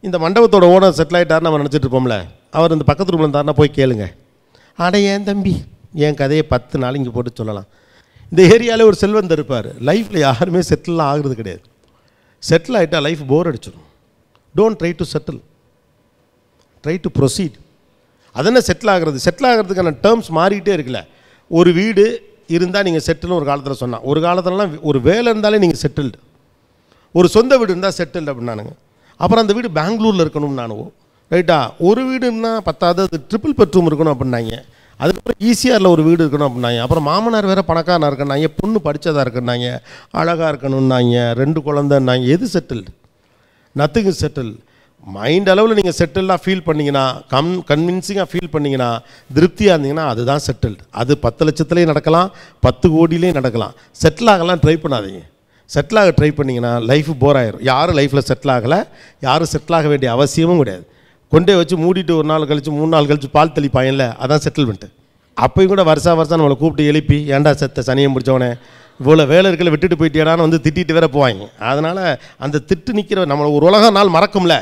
இந்த மண்டபத்தோட ஓனர் செட்டில் ஆகிட்டாருன்னு நம்ம நினச்சிட்டு இருப்போம்ல, அவர் இந்த பக்கத்து ரூமில் இருந்தாருன்னா போய் கேளுங்க. அட ஏன் தம்பி, என் கதையை 10 நாள் இங்கே போட்டு சொல்லலாம். இந்த ஏரியாவிலே ஒரு செல்வந்தர் இருப்பார், லைஃப்பில் யாருமே செட்டில்லாம் ஆகுறது கிடையாது. செட்டில் ஆகிட்டால் லைஃப் போர் அடிச்சிடும். Don't try to settle, try to proceed. அதென்ன செட்டில் ஆகிறது? செட்டில் ஆகிறதுக்கான டேர்ம்ஸ் மாறிக்கிட்டே இருக்குல்ல. ஒரு வீடு இருந்தால் நீங்கள் செட்டில்னு ஒரு காலத்தில் சொன்னால், ஒரு காலத்துலலாம் ஒரு வேலை இருந்தாலே நீங்கள் செட்டில்டு. ஒரு சொந்த வீடு இருந்தால் செட்டில்டு அப்படின்னானுங்க. அப்புறம் அந்த வீடு பெங்களூரில் இருக்கணும்னு நானுவோம், ரைட்டா? ஒரு வீடுன்னா பத்தாது, அது ட்ரிபிள் பெட்ரூம் இருக்கணும் அப்படின்னாங்க. அதுக்கப்புறம் ஈசிஆரில் ஒரு வீடு இருக்கணும் அப்படின்னாங்க. அப்புறம் மாமனார் வேறு பணக்காரனாக இருக்கணுன்னாங்க, பொண்ணு படித்ததாக இருக்குன்னாங்க, அழகாக இருக்கணுன்னாங்க, 2 குழந்தைன்னாங்க. எது settled? Nothing is settle. Mind அளவில் நீங்கள் செட்டிலாக ஃபீல் பண்ணிங்கன்னா, கன்வின்சிங்காக ஃபீல் பண்ணிங்கன்னா, திருப்தியாக இருந்தீங்கன்னா அதுதான் செட்டில்டு. அது 10 லட்சத்துலேயும் நடக்கலாம், 10 கோடியிலையும் நடக்கலாம். செட்டில் ஆகலாம் ட்ரை பண்ணாதீங்க. செட்டில் ஆக ட்ரை பண்ணிங்கன்னா லைஃப் போர் ஆயிரும். யாரும் லைஃப்பில் செட்டில் ஆகலை, யாரும் செட்டில் ஆக வேண்டிய அவசியமும் கிடையாது. கொண்டே வச்சு மூடிட்டு 1 நாள் கழிச்சு 3 நாள் கழிச்சு பால் தெளிப்பாங்கல்ல, அதான் செட்டில்மெண்ட்டு. அப்போயும் கூட வருஷம் நம்மளை கூப்பிட்டு எழுப்பி, ஏன்டா செத்த சனியை முடித்தவனே இவ்வளோ வேலை இருக்கல விட்டுட்டு போயிட்டேடான்னு வந்து திட்டிட்டு வேற போவாங்க. அதனால் அந்த திட்டு நிற்கிற நம்மளை ஒரு உலக நாள் மறக்கும்ல,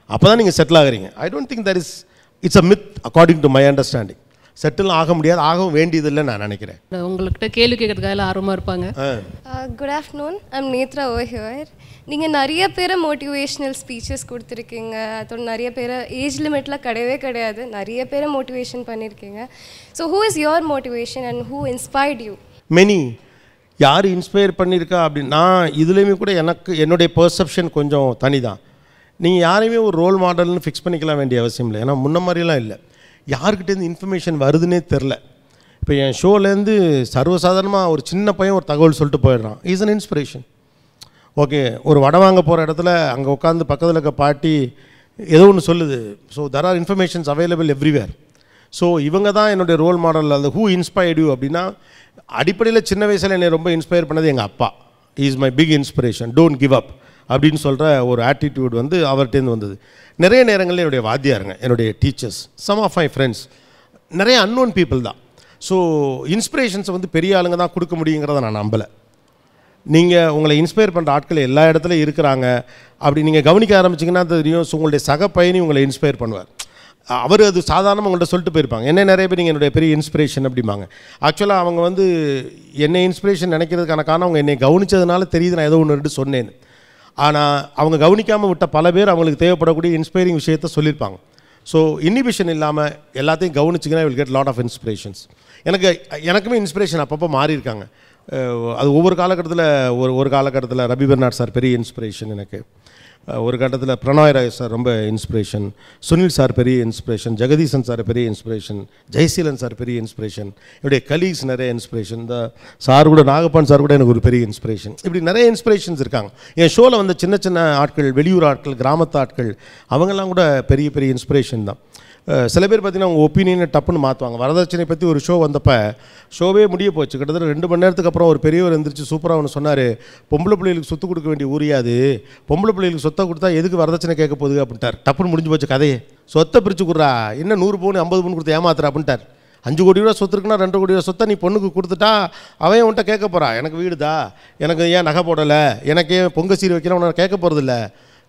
அப்போ தான் நீங்கள் செட்டில் ஆகுறீங்க. I don't think that it's a myth according to my understanding. Settle ஆக முடியாது, ஆகவும் வேண்டியதில்லை நான் நினைக்கிறேன்.
உங்கள்கிட்ட கேள்வி கேட்கறதுக்காக ஆர்வமாக இருப்பாங்க.
Good afternoon, I'm Nethra over here. நீங்கள் நிறைய பேரை மோட்டிவேஷ்னல் ஸ்பீச்சஸ் கொடுத்துருக்கீங்க, அதோட நிறைய பேரை ஏஜ் லிமிட்லாம் கிடையாது, நிறைய பேரை மோட்டிவேஷன் பண்ணியிருக்கீங்க. So who is your motivation and who inspired you?
Many. யார் இன்ஸ்பயர் பண்ணியிருக்கா அப்படின்னு நான் இதுலேயுமே கூட என்னுடைய பெர்செப்ஷன் கொஞ்சம் தனி தான். நீங்கள் யாரையுமே ஒரு ரோல் மாடல்னு ஃபிக்ஸ் பண்ணிக்கலாம் வேண்டிய அவசியம் இல்லை. ஏன்னா முன்ன மாதிரிலாம் இல்லை, யார்கிட்டேருந்து இன்ஃபர்மேஷன் வருதுன்னே தெரில. இப்போ என் ஷோலேருந்து சர்வசாதாரணமாக ஒரு சின்ன பையன் ஒரு தகவல் சொல்லிட்டு போயிடுறான், இஸ் அன் இன்ஸ்பிரேஷன். ஓகே, ஒரு வடை வாங்க போகிற இடத்துல அங்கே உட்காந்து பக்கத்தில் இருக்க பாட்டி ஏதோ ஒன்று சொல்லுது. So there are informations available everywhere. So இவங்க தான் என்னுடைய ரோல் மாடல். அது ஹூ இன்ஸ்பயர்ட் யூ அப்படின்னா, அடிப்படையில் சின்ன வயசில் என்னை ரொம்ப இன்ஸ்பயர் பண்ணது எங்கள் அப்பா. Is my big inspiration. Don't give up. அப்படின்னு சொல்கிற ஒரு ஆட்டிடியூட் வந்து அவர்கிட்டேருந்து வந்தது. நிறைய நேரங்களில் என்னுடைய வாத்தியாருங்க, என்னுடைய teachers, some of my friends, நிறைய அன்னோன் பீப்புள் தான். ஸோ இன்ஸ்பிரேஷன்ஸை வந்து பெரிய ஆளுங்க தான் கொடுக்க முடியுங்கிறத நான் நம்பலை. நீங்கள் உங்களை இன்ஸ்பயர் பண்ணுற ஆட்கள் எல்லா இடத்துலையும் இருக்கிறாங்க. அப்படி நீங்கள் கவனிக்க ஆரம்பிச்சிங்கன்னா தெரியும், உங்களுடைய சக பயணி உங்களை இன்ஸ்பயர் பண்ணுவார். அவர் அது சாதாரணமாக உங்கள்கிட்ட சொல்லிட்டு போயிருப்பாங்க, என்ன நிறைய பேர் நீங்கள் என்னுடைய பெரிய இன்ஸ்பிரேஷன் அப்படிம்பாங்க. ஆக்சுவலாக அவங்க வந்து என்னை இன்ஸ்பிரேஷன் நினைக்கிறதுக்கான காரணம் அவங்க என்னை கவனித்ததுனால தெரியுது நான் ஏதோ ஒன்று ரெண்டு சொன்னேன். ஆனால் அவங்க கவனிக்காமல் விட்ட பல பேர் அவங்களுக்கு தேவைப்படக்கூடிய இன்ஸ்பைரிங் விஷயத்த சொல்லியிருப்பாங்க. ஸோ இன்ஹிபிஷன் இல்லாமல் எல்லாத்தையும் கவனிச்சிங்கன்னா will get lot of inspirations. எனக்குமே இன்ஸ்பிரேஷன் அப்பப்போ மாறி இருக்காங்க. அது ஒவ்வொரு காலகட்டத்தில் ஒரு காலகட்டத்தில் ரவி பெர்னாட் சார் பெரிய இன்ஸ்பிரேஷன் எனக்கு. ஒரு கட்டத்தில் பிரணாய் ராய் சார் ரொம்ப இன்ஸ்பிரேஷன், சுனில் சார் பெரிய இன்ஸ்பிரேஷன், ஜெகதீசன் சார் பெரிய இன்ஸ்பிரேஷன், ஜெயசீலன் சார் பெரிய இன்ஸ்பிரேஷன், என்னுடைய கலீக்ஸ் நிறைய இன்ஸ்பிரேஷன், இந்த சார் கூட நாகப்பான் சார் கூட எனக்கு ஒரு பெரிய இன்ஸ்பிரேஷன். இப்படி நிறைய இன்ஸ்பிரேஷன்ஸ் இருக்காங்க. என் ஷோவில் வந்து சின்ன சின்ன ஆட்கள், வெளியூர் ஆட்கள், கிராமத்து ஆட்கள், அவங்கெல்லாம் கூட பெரிய பெரிய இன்ஸ்பிரேஷன் தான். சில பேர் பார்த்தீங்கன்னா அவங்க ஒப்பீனியனை டப்புன்னு மாற்றுவாங்க. வரதட்சணை பற்றி ஒரு ஷோ வந்தப்போ ஷோவே முடிய போச்சு. கிட்டத்தட்ட 2 மணி நேரத்துக்கு அப்புறம் ஒரு பெரியவர் எழுந்திரிச்சு சூப்பராக ஒன்று சொன்னார், பொம்பளை பிள்ளைகளுக்கு சொத்து கொடுக்க வேண்டிய ஊரியாது, பொம்பளை பிள்ளைகளுக்கு சொத்தை கொடுத்தா எதுக்கு வரதட்சணை கேட்க போகுது அப்படின்ட்டார். டப்புன்னு முடிஞ்சு போச்சு கதையே. சொத்தை பிரித்து கொடுறா, என்ன 100 பவுன் 50 பவுன் கொடுத்து ஏமாத்துறா அப்படின்ட்டார். 5 கோடி ரூபா சொத்து இருக்குன்னா 2 கோடி ரூபா சொத்தை நீ பொண்ணுக்கு கொடுத்துட்டா அவன் உன்ட்ட கேட்க போகிறா, எனக்கு வீடுதா, எனக்கு ஏன் நகை போடலை, எனக்கு ஏன் பொங்க சீர் வைக்கலாம், உன்னை கேட்க போகிறதில்ல.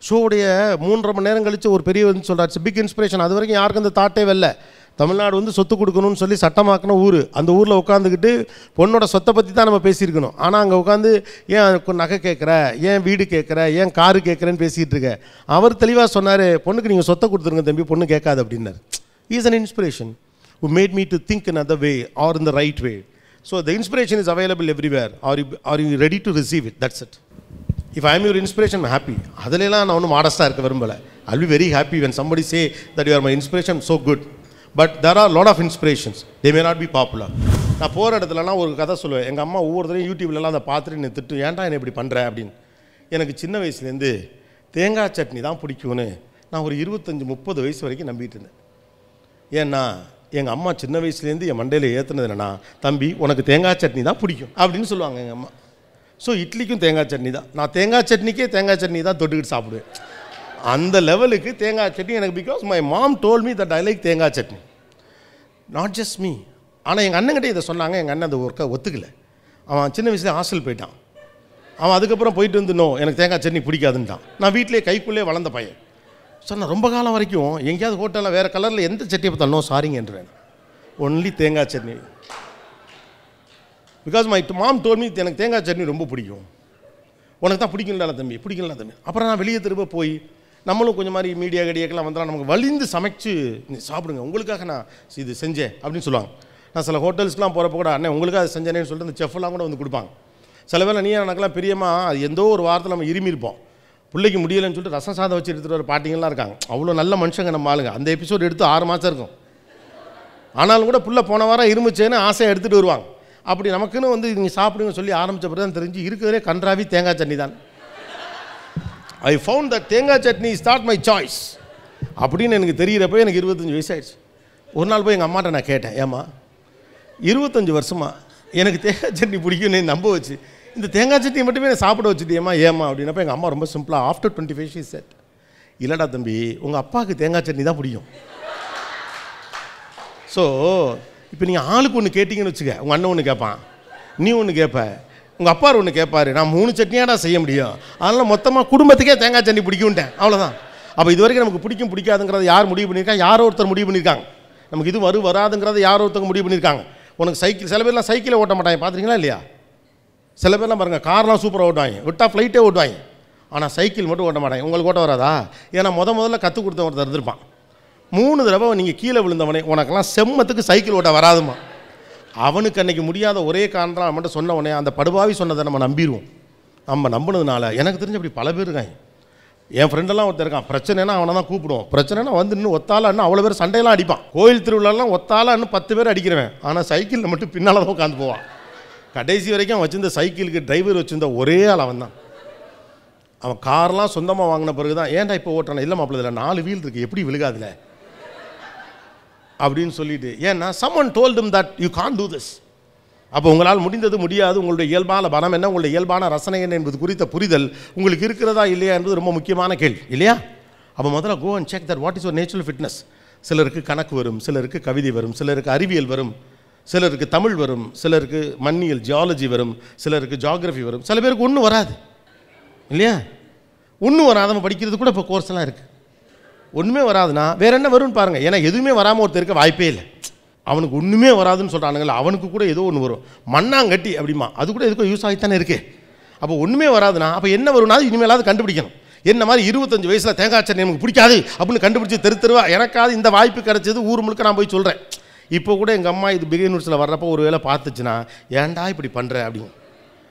ஷோவுடைய 3.5 மணி நேரம் கழித்து ஒரு பெரிய வந்து சொல்கிறார், இட்ஸ் பிக் இன்ஸ்பிரேஷன். அது வரைக்கும் யாருக்கும் அந்த தாட்டே வரல. தமிழ்நாடு வந்து சொத்து கொடுக்கணும்னு சொல்லி சட்டமாக்கின ஊர். அந்த ஊரில் உட்காந்துக்கிட்டு பொண்ணோட சொத்தை பற்றி தான் நம்ம பேசியிருக்கணும். ஆனால் அங்கே உட்காந்து ஏன் நகை கேட்குற, ஏன் வீடு கேட்குற, ஏன் காரு கேட்குறேன்னு பேசிகிட்டு இருக்க. அவர் தெளிவாக சொன்னார், பொண்ணுக்கு நீங்கள் சொத்தை கொடுத்துருங்க தம்பி, பொண்ணு கேட்காது அப்படின்னார். Is an inspiration who made me to think another way or in the right way. So the inspiration is available everywhere. Are you ready to receive it? That's it. If I am your inspiration, I'm happy. அதெல்லாம் நான் ஒன்றும் மாடஸ்டாக இருக்க விரும்பலை. I'll be very happy when somebody say that you are my inspiration, so good. But there are a lot of inspirations. They may not be popular. நான் போகிற இடத்துலலாம் ஒரு கதை சொல்லுவேன். எங்கள் அம்மா ஒவ்வொருத்தரையும் யூடியூப்லலாம் அதை பார்த்துட்டு என்னை திட்டு, ஏன்டா என்ன இப்படி பண்ணுற அப்படின்னு. எனக்கு சின்ன வயசுலேருந்து தேங்காய் சட்னி தான் பிடிக்கும்னு நான் ஒரு 25-30 வயசு வரைக்கும் நம்பிட்டு இருந்தேன். ஏன்னா எங்கள் அம்மா சின்ன வயசுலேருந்து என் மண்டையில் ஏற்றுனது என்னென்னா, தம்பி உனக்கு தேங்காய் சட்னி தான் பிடிக்கும் அப்படின்னு சொல்லுவாங்க எங்கள் அம்மா. ஸோ இட்லிக்கும் தேங்காய் சட்னி தான், நான் தேங்காய் சட்னிக்கே தேங்காய் சட்னி தான் தொட்டுக்கிட்டு சாப்பிடுவேன். அந்த லெவலுக்கு தேங்காய் சட்னி எனக்கு, because my mom told me that I like thengai chutney, not just me. ஆனால் எங்கள் அண்ணங்கிட்ட இதை சொன்னாங்க, எங்கள் அண்ணன் அந்த ஒர்க்கை ஒத்துக்கலை. அவன் சின்ன வயசுலேயே ஹாஸ்டல் போயிட்டான். அவன் அதுக்கப்புறம் போயிட்டு வந்து எனக்கு தேங்காய் சட்னி பிடிக்காதுன்ட்டான். நான் வீட்டிலே கைக்குள்ளே வளர்ந்த பையன். சார் நான் ரொம்ப காலம் வரைக்கும் எங்கேயாவது ஹோட்டலில் வேறு கலரில் எந்த சட்னியை பார்த்தாலும் நோ சாரிங்க என்றேன், ஒன்லி தேங்காய் chutney. Because my mom told me எனக்கு தேங்காய் சட்னி ரொம்ப பிடிக்கும். உனக்கு தான் பிடிக்கல தம்பி, பிடிக்கல தம்பி. அப்புறம் நான் வெளியே திரும்ப போய் நம்மளும் கொஞ்சம் மாதிரி மீடியா கடியாக்கெல்லாம் வந்தால் நமக்கு வலிந்து சமைச்சு சாப்பிடுங்க, உங்களுக்காக நான் இது செஞ்சேன் அப்படின்னு சொல்லுவாங்க. நான் சில ஹோட்டல்ஸ்லாம் போகிறப்ப கூட, அண்ணன் உங்களுக்காக அதை செஞ்சேனேன்னு சொல்லிட்டு அந்த செஃப்லாம் கூட வந்து கொடுப்பாங்க. சில வேளை நீ எனக்கெல்லாம் பிரியமாக அது எந்தோ ஒரு வாரத்தில் நம்ம இருமிருப்போம், பிள்ளைக்கு முடியலைன்னு சொல்லிட்டு ரசம் சாதம் வச்சு எடுத்துகிட்டு வர பாட்டிங்கெல்லாம் இருக்காங்க. அவ்வளோ நல்ல மனுஷங்க நம்ம ஆளுங்க. அந்த எபிசோடு எடுத்து 6 மாதம் இருக்கும். ஆனாலும் கூட புள்ள போன வாரம் இருந்துச்சேன்னு ஆசையாக எடுத்துகிட்டு வருவாங்க. அப்படி நமக்குன்னு வந்து நீங்கள் சாப்பிடுங்க சொல்லி ஆரம்பித்த பிறகு தான் தெரிஞ்சு இருக்கிறதே கன்றாவி தேங்காய் சட்னி தான். ஐ ஃபவுண்ட் தட் தேங்காய் chutney is not my choice அப்படின்னு எனக்கு தெரிகிறப்போ எனக்கு 25 வயசு ஆயிடுச்சு. ஒரு நாள் போய் எங்கள் அம்மாட்ட நான் கேட்டேன், ஏம்மா 25 வருஷமா எனக்கு தேங்காய் சட்னி பிடிக்கும்னு நம்ப வச்சு இந்த தேங்காய் சட்னியை மட்டுமே நான் சாப்பிட வச்சுட்டியம்மா ஏம்மா அப்படின்னப்போ எங்கள் அம்மா ரொம்ப சிம்பிளாக ஆஃப்டர் 25 ஷீ செட், இல்லைடா தம்பி உங்கள் அப்பாவுக்கு தேங்காய் சட்னி தான் பிடிக்கும். ஸோ இப்போ நீங்கள் ஆளுக்கு ஒன்று கேட்டிங்கன்னு வச்சுக்க, உங்கள் அண்ணன் ஒன்று கேட்பான், நீ ஒன்று கேட்ப, உங்கள் அப்பா ஒன்று கேட்பாரு, நான் 3 சட்னியாடா செய்ய முடியும், அதனால் மொத்தமாக குடும்பத்துக்கே தேங்காய் சட்னி பிடிக்கும்ட்டேன், அவ்வளோதான். அப்போ இது வரைக்கும் நமக்கு பிடிக்கும் பிடிக்காதுங்கிறத யார் முடிவு பண்ணியிருக்காங்க? யாரோ ஒருத்தர் முடிவு பண்ணியிருக்காங்க. நமக்கு இது வராதுங்கிறத யாரோ ஒருத்தங்க முடிவு பண்ணியிருக்காங்க. உனக்கு சைக்கிள், சில பேர்லாம் சைக்கிளை ஓட்ட மாட்டாங்க, பார்த்துருக்கீங்களா இல்லையா? சில பேர்லாம் பாருங்கள் கார்லாம் சூப்பராக ஓட்டுவாங்க, விட்டா ஃப்ளைட்டே ஓட்டுவாங்க, ஆனால் சைக்கிள் மட்டும் ஓட்ட மாட்டாங்க. உங்களுக்கு ஓட்ட வராதா? ஏன்னா முதல்ல கற்றுக் கொடுத்த ஒருத்தர் இருந்திருப்பான். 3 தடவை நீங்கள் கீழே விழுந்தவனே உனக்கெல்லாம் செம்மத்துக்கு சைக்கிள் ஓட்ட வராதுமா. அவனுக்கு அன்றைக்கி முடியாத ஒரே காரணம் அவன்கிட்ட சொன்ன உடனே அந்த படுபாவி சொன்னதை நம்ம நம்பிடுவோம். நம்ம நம்பினதுனால எனக்கு தெரிஞ்ச அப்படி பல பேர் இருக்காங்க. என் ஃப்ரெண்டெல்லாம் ஒருத்தர் இருக்கான், பிரச்சனைனா அவனை தான் கூப்பிடுவோம். பிரச்சனைனா வந்து இன்னும் ஒத்தாலான்னு அவ்வளோ பேர் சண்டையெல்லாம் அடிப்பான். கோயில் திருவிழாலாம் ஒத்தாலான்னு 10 பேர் அடிக்கிறவன், ஆனால் சைக்கிளில் மட்டும் பின்னால் தான் உட்காந்து போவான். கடைசி வரைக்கும் அவன் வச்சிருந்த சைக்கிளுக்கு டிரைவர் வச்சுருந்த ஒரே ஆள் அவன் தான். அவன் கார்லாம் சொந்தமாக வாங்கின பிறகு தான், ஏன்டா இப்போ ஓட்டுறான், இல்லை மாப்பிள்ள இதில் 4 வீல் இருக்குது எப்படி விழுகாதுல அப்படின்னு சொல்லிட்டு. ஏன்னா someone told him that you can't do this. அப்போ உங்களால் முடிந்தது முடியாது, உங்களுடைய இயல்பான பலம் என்ன, உங்களுடைய இயல்பான ரசனை என்ன என்பது குறித்த புரிதல் உங்களுக்கு இருக்கிறதா இல்லையா என்பது ரொம்ப முக்கியமான கேள்வி இல்லையா? அப்போ முதல்ல go and check that what is your natural fitness. சிலருக்கு கணக்கு வரும், சிலருக்கு கவிதை வரும், சிலருக்கு அறிவியல் வரும், சிலருக்கு தமிழ் வரும், சிலருக்கு மண்ணியல் ஜியாலஜி வரும், சிலருக்கு ஜியாகிரஃபி வரும், சில பேருக்கு ஒன்றும் வராது இல்லையா? ஒன்றும் வராதவன் படிக்கிறது கூட இப்போ கோர்ஸ்லாம் இருக்குது. ஒன்றுமே வராதுன்னா வேறு என்ன வரும்னு பாருங்கள். ஏன்னா எதுவுமே வராமல் ஒருத்தர் இருக்க வாய்ப்பே இல்லை. அவனுக்கு ஒன்றுமே வராதுன்னு சொல்கிறானுங்கள, அவனுக்கு கூட ஏதோ ஒன்று வரும். மண்ணாங்கட்டி அப்படிமா, அது கூட எதுக்கும் யூஸ் ஆகித்தானே இருக்குது. அப்போ ஒன்றுமே வராதுன்னா அப்போ என்ன வரும்னா இனிமேலாவது கண்டுபிடிக்கணும். என்ன மாதிரி 25 வயசில் தேங்காய் சட்னி எனக்கு பிடிக்காது அப்படின்னு கண்டுபிடிச்சி தெருவா எனக்காவது இந்த வாய்ப்பு கிடச்சது ஊர் முழுக்க நான் போய் சொல்கிறேன். இப்போ கூட எங்கள் அம்மா இது பிகின் நூட்ஸில் வர்றப்போ ஒரு வேளை பார்த்துச்சுன்னா ஏன்டா இப்படி பண்ணுற அப்படின்னு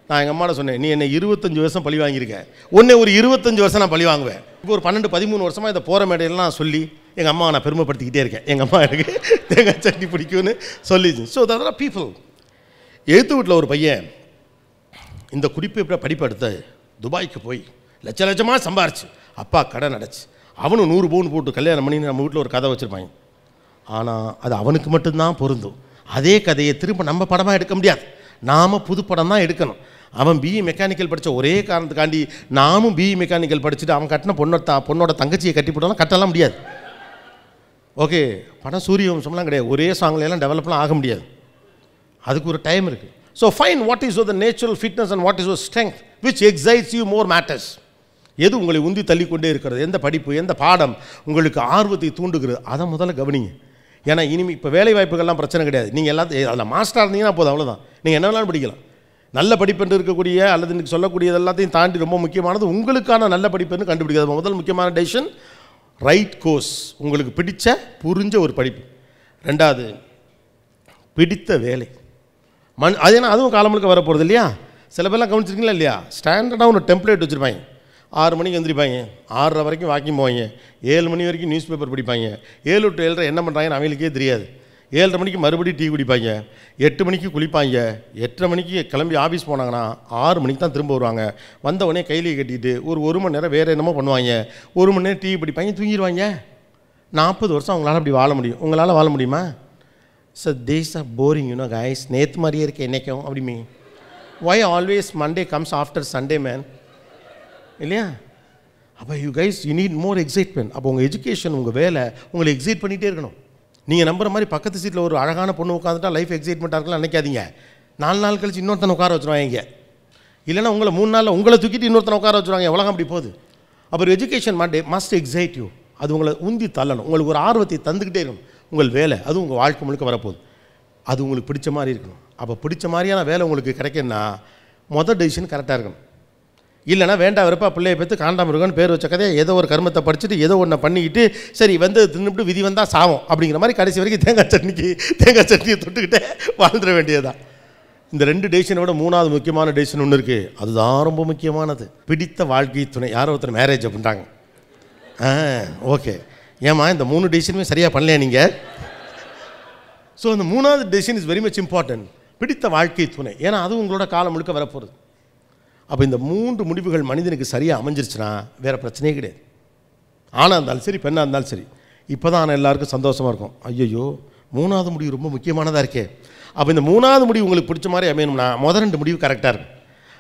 நான் எங்கள் அம்மாட்ட சொன்னேன், நீ என்னை 25 வருஷம் பழி வாங்கியிருக்கேன், ஒன்றே ஒரு 25 வருஷம் நான் பழி வாங்குவேன். இப்போ ஒரு 12-13 வருஷமாக இதை போகிற மேடையிலாம் நான் சொல்லி எங்கள் அம்மா நான் பெருமைப்படுத்திக்கிட்டே இருக்கேன். எங்கள் அம்மா எனக்கு தேங்காய் சட்னி பிடிக்கும்னு சொல்லிச்சு. ஸோ அதெல்லாம் பீப்புள். எழுத்து வீட்டில் ஒரு பையன் இந்த குறிப்பிட்ட படிப்பு எடுத்து துபாய்க்கு போய் லட்சமாக சம்பாரிச்சு, அப்பா கடன் அடைச்சு, அவனும் 100 பவுன் போட்டு கல்யாணம் பண்ணி நம்ம வீட்டில் ஒரு கதை வச்சுருப்பாங்க. ஆனால் அது அவனுக்கு மட்டும்தான் பொருந்தும். அதே கதையை திரும்ப நம்ம படமாக எடுக்க முடியாது, நாம் புது படம் தான் எடுக்கணும். அவன் பிஇ மெக்கானிக்கல் படித்த ஒரே காரணத்துக்காண்டி நாமும் பிஇ மெக்கானிக்கல் படிச்சுட்டு அவன் கட்டின பொண்ணோட தங்கச்சியை கட்டி போட்டாலும் கட்டலாம் முடியாது. ஓகே, படம் சூரிய வம்சம்லாம் கிடையாது, ஒரே சாங்லாம் டெவலப்லாம் ஆக முடியாது, அதுக்கு ஒரு டைம் இருக்குது. So fine what is the natural fitness and what is your strength which excites you more matters. எது உங்களை உந்தி தள்ளிக்கொண்டே இருக்கிறது, எந்த படிப்பு எந்த பாடம் உங்களுக்கு ஆர்வத்தை தூண்டுகிறது, அதை முதல்ல கவனிங்க. ஏன்னா இனிமேல் இப்போ வேலை வாய்ப்புகள்லாம் பிரச்சனை கிடையாது. நீங்கள் எல்லாத்தையும் அதில் மாஸ்டராக இருந்தீங்கன்னா போதும், அவ்வளோதான். நீங்கள் என்ன வேணாலும் படிக்கலாம். நல்ல படிப்பென்று இருக்கக்கூடிய அல்லது இன்றைக்கி சொல்லக்கூடியது எல்லாத்தையும் தாண்டி ரொம்ப முக்கியமானது உங்களுக்கான நல்ல படிப்புன்னு கண்டுபிடிக்கிறது. முதல் முக்கியமான டெசிஷன் ரைட் கோர்ஸ், உங்களுக்கு பிடிச்ச புரிஞ்ச ஒரு படிப்பு. ரெண்டாவது பிடித்த வேலை. அது ஏன்னா அதுவும் காலம் முழுக்க வரப்போகிறது இல்லையா? சில பேர்லாம் கவனிச்சிருக்கீங்களா இல்லையா? ஸ்டாண்டர்டாக ஒரு டெம்ப்ளேட் வச்சுருப்பாங்க. 6 மணிக்கு எழுந்திரிப்பாங்க, 6:30 வரைக்கும் வாக்கிங் போவாங்க, 7 மணி வரைக்கும் நியூஸ் பேப்பர் படிப்பாங்க, 7 to 7:30 என்ன பண்ணுறாங்கன்னு அவங்களுக்கே தெரியாது. 7:30 மணிக்கு மறுபடியும் டீ குடிப்பாங்க, 8 மணிக்கு குளிப்பாங்க, 8:30 மணிக்கு கிளம்பி ஆஃபீஸ் போனாங்கன்னா 6 மணிக்கு தான் திரும்ப வருவாங்க. வந்தவொடனே கையிலேயே கட்டிட்டு ஒரு மணி நேரம் வேறு என்னமோ பண்ணுவாங்க, 1 மணி நேரம் டீ படிப்பாங்க, தூங்கிடுவாங்க. 40 வருஷம் அவங்களால அப்படி வாழ முடியும். உங்களால் வாழ முடியுமா? Sir days are boring you know guys, நேற்று மாதிரியே இருக்கு என்னைக்கும் அப்படிமே. Why always Monday comes after Sunday man இல்லையா? அப்போ you guys you need more excitement. அப்போ உங்கள் எஜுகேஷன் உங்கள் வேலை உங்களை எக்ஸைட் பண்ணிகிட்டே இருக்கணும். நீங்கள் நம்புற மாதிரி பக்கத்து சீட்டில் ஒரு அழகான பொண்ணு உட்காந்துட்டா லைஃப் எக்ஸைட்மெண்ட்டாக இருக்கலாம் நினைக்காதீங்க. 4 நாள் கழிச்சு இன்னொருத்தனை உட்கார வச்சுருவாங்க இங்கே, இல்லைன்னா உங்களை 3 நாளில் உங்களை தூக்கிட்டு இன்னொருத்தனை உட்கார வச்சுருவாங்க. உலகம் அப்படி போகுது. அப்புறம் எஜுகேஷன் மஸ்ட் எக்ஸைட் யூ. அது உங்களை உந்தி தள்ளணும், உங்களுக்கு ஒரு ஆர்வத்தை தந்துக்கிட்டே இருக்கணும். உங்கள் வேலை அது உங்கள் வாழ்க்கை முழுக்க வரப்போகுது, அது உங்களுக்கு பிடிச்ச மாதிரி இருக்கணும். அப்போ பிடிச்ச மாதிரியான வேலை உங்களுக்கு கிடைக்குன்னா மொதல் டெசிஷன் கரெக்டாக இருக்கணும். இல்லைனா வேண்டாம் வெறுப்பா பிள்ளையை பார்த்து காண்டாமிருகன்னு பேர் வச்ச கதையை ஏதோ ஒரு கர்மத்தை படிச்சுட்டு ஏதோ ஒன்றை பண்ணிக்கிட்டு சரி வந்து தின்னுட்டு விதி வந்தால் சாவும் அப்படிங்கிற மாதிரி கடைசி வரைக்கும் தேங்காய் சட்னியை தொட்டுக்கிட்டே வாழ்ந்துட வேண்டியதுதான். இந்த 2 டெசிஷனோட 3வது முக்கியமான டெசிஷன் ஒன்று இருக்குது, அதுதான் ரொம்ப முக்கியமானது. பிடித்த வாழ்க்கை துணை. யாரோ ஒருத்தர் மேரேஜ் அப்படின்றாங்க. ஓகே, ஏம்மா இந்த 3 டெசிஷனுமே சரியாக பண்ணலையா நீங்கள்? ஸோ அந்த 3வது decision is very much important. பிடித்த வாழ்க்கை துணை. ஏன்னா அது உங்களோட காலம் முழுக்க வரப்போகிறது. அப்போ இந்த 3 முடிவுகள் மனிதனுக்கு சரியாக அமைஞ்சிருச்சுன்னா வேறு பிரச்சனையே கிடையாது. ஆணாக இருந்தாலும் சரி பெண்ணாக இருந்தாலும் சரி. இப்போ தான் எல்லாருக்கும் சந்தோஷமாக இருக்கும். ஐயோ 3வது முடிவு ரொம்ப முக்கியமானதாக இருக்கே. அப்போ இந்த 3வது முடிவு உங்களுக்கு பிடிச்ச மாதிரி அமையணும்னா முதல் 2 முடிவு கரெக்டாக இருக்கும்.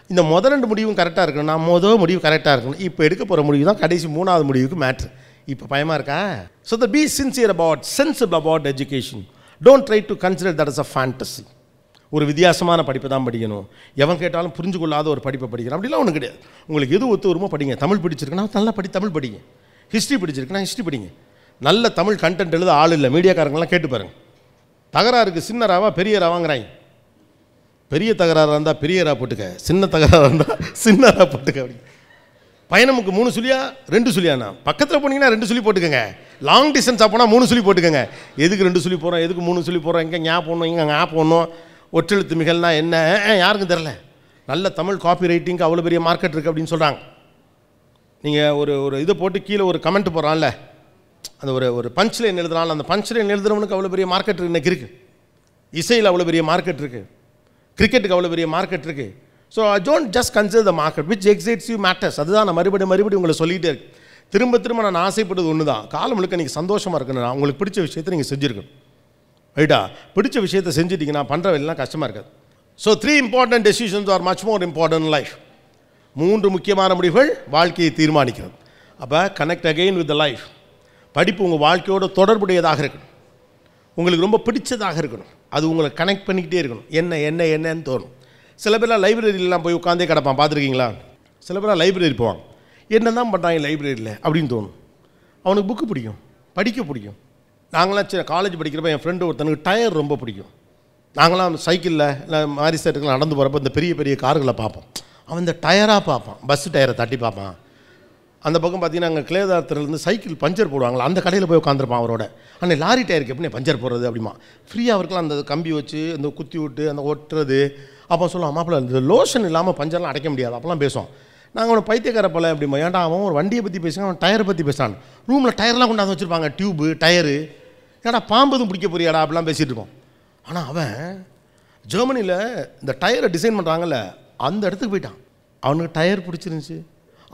இந்த முதல் 2 முடிவும் கரெக்டாக இருக்கணும்னா முதல் முடிவு கரெக்டாக இருக்கணும். இப்போ எடுக்க போகிற முடிவு தான் கடைசி 3வது முடிவுக்கு மேட்ரு. இப்போ பயமாக இருக்கா? So the B sincere about sensible about education. Don't try to consider that is a fantasy. ஒரு வித்தியாசமான படிப்பை தான் படிக்கணும், எவன் கேட்டாலும் புரிஞ்சு கொள்ளாத ஒரு படிப்பை படிக்கணும் அப்படிலாம் ஒன்றும் கிடையாது. உங்களுக்கு எது ஒத்து வருமோ படிங்க. தமிழ் பிடிச்சிருக்குன்னா நல்லா தமிழ் படிங்க. ஹிஸ்ட்ரி பிடிச்சிருக்குன்னா ஹிஸ்ட்ரி படிங்க. நல்ல தமிழ் கண்டென்ட் எழுத ஆள் இல்லை, மீடியாக்காரங்களாம் கேட்டு பாருங்கள். தகராறுக்கு சின்ன ராவா பெரிய ராவாங்கிறாங்க. பெரிய தகராறாக இருந்தால் பெரிய ரா போட்டுக்க, சின்ன தகராறாக இருந்தால் சின்ன ரா போட்டுக்க. அப்படி பயணமுக்கு 3 சுழியா 2 சுழியாண்ணா, பக்கத்தில் போனீங்கன்னா 2 சுழி போட்டுக்கோங்க. லாங் டிஸ்டன்ஸாக போனால் 3 சுழி போட்டுக்கோங்க. எதுக்கு 2 சுழி போகிறோம், எதுக்கு 3 சுழி போகிறோம், இங்கே ஞா போடணும் இங்கே ஞா போடணும், ஒற்றெழுத்து மிகல்னா என்ன யாருக்கும் தெரில. நல்ல தமிழ் காப்பி ரைட்டிங்க்கு அவ்வளோ பெரிய மார்க்கெட் இருக்குது அப்படின்னு சொல்கிறாங்க. நீங்கள் ஒரு இதை போட்டு கீழே ஒரு கமெண்ட் போடுறான்ல, அந்த ஒரு பஞ்ச் லைன் எழுதுறான்ல, அந்த பஞ்ச் லைன் எழுதுறவனுக்கு அவ்வளோ பெரிய மார்க்கெட் இன்றைக்கி இருக்குது. இசையில் அவ்வளோ பெரிய மார்க்கெட் இருக்குது, கிரிக்கெட்டுக்கு அவ்வளோ பெரிய மார்க்கெட் இருக்குது. So I don't just consider the market which excites you matters. அதுதான் நான் மறுபடியும் உங்களை சொல்லிகிட்டே இருக்கு. திரும்ப நான் ஆசைப்படுறது ஒன்று தான், காலம் முழுக்க நீங்கள் சந்தோஷமாக இருக்கணும். உங்களுக்கு பிடிச்ச விஷயத்தை நீங்கள் செஞ்சுருக்கணும். ரைட்டா? பிடிச்ச விஷயத்தை செஞ்சுட்டிங்கன்னா பண்ணுற வேலைலாம் கஷ்டமாக இருக்காது. So 3 important decisions are much more important in life. 3 முக்கியமான முடிவுகள் வாழ்க்கையை தீர்மானிக்கிறது. அப்போ connect again with the life. படிப்பு உங்கள் வாழ்க்கையோட தொடர்புடையதாக இருக்கணும், உங்களுக்கு ரொம்ப பிடிச்சதாக இருக்கணும், அது உங்களை கனெக்ட் பண்ணிக்கிட்டே இருக்கணும். என்னன்னு தோணும். சில பேர்லாம் லைப்ரரியிலாம் போய் உட்காந்தே கிடப்பான், பார்த்துருக்கீங்களா? சில பேர்லாம் லைப்ரரி போவாங்க, என்ன தான் பண்ணுறாங்க லைப்ரரியில் அப்படின்னு தோணும். அவனுக்கு புக்கு பிடிக்கும், படிக்க பிடிக்கும். நாங்களாம் சின்ன காலேஜ் படிக்கிறப்ப என் ஃப்ரெண்டு ஒருத்தனுக்கு டயர் ரொம்ப பிடிக்கும். நாங்களாம் சைக்கிளில் இல்லை மாரி சைட்டுக்கெலாம் நடந்து போகிறப்ப இந்த பெரிய பெரிய கார்களை பார்ப்போம். அவன் இந்த டயராக பார்ப்பான், பஸ்ஸு டயரை தட்டி பார்ப்பான். அந்த பக்கம் பார்த்தீங்கன்னா அங்கே கிளேதாரத்துலேருந்து சைக்கிள் பஞ்சர் போடுவாங்களா, அந்த கடையில் போய் உட்காந்துருப்பான் அவரோட. ஆனால் லாரி டயருக்கு எப்படி பஞ்சர் போடுறது அப்படிமா ஃப்ரீயாக அவருக்குலாம் அந்த கம்பி வச்சு அந்த குத்தி விட்டு அந்த ஒட்டுறது. அப்போ சொல்லுவான், மாப்பிள்ள இந்த லோஷன் இல்லாமல் பஞ்சர்லாம் அடைக்க முடியாது அப்போலாம் பேசுவோம். நாங்கள் அவனை பைத்தியக்கார போல அப்படிமா, ஏன்டா அவன் ஒரு வண்டியை பற்றி பேசுகிறான், அவன் டயரை பற்றி பேசுகிறான். ரூமில் டயர்லாம் கொண்டாந்து வச்சுருப்பாங்க, டியூபு டயரு. ஏடா பாம்பதும் பிடிக்க போறியாடா அப்படிலாம் பேசிகிட்டு இருப்போம். ஆனால் அவன் ஜெர்மனியில் இந்த டயரை டிசைன் பண்ணுறாங்கல்ல, அந்த இடத்துக்கு போயிட்டான். அவனுக்கு டயர் பிடிச்சிருந்துச்சு.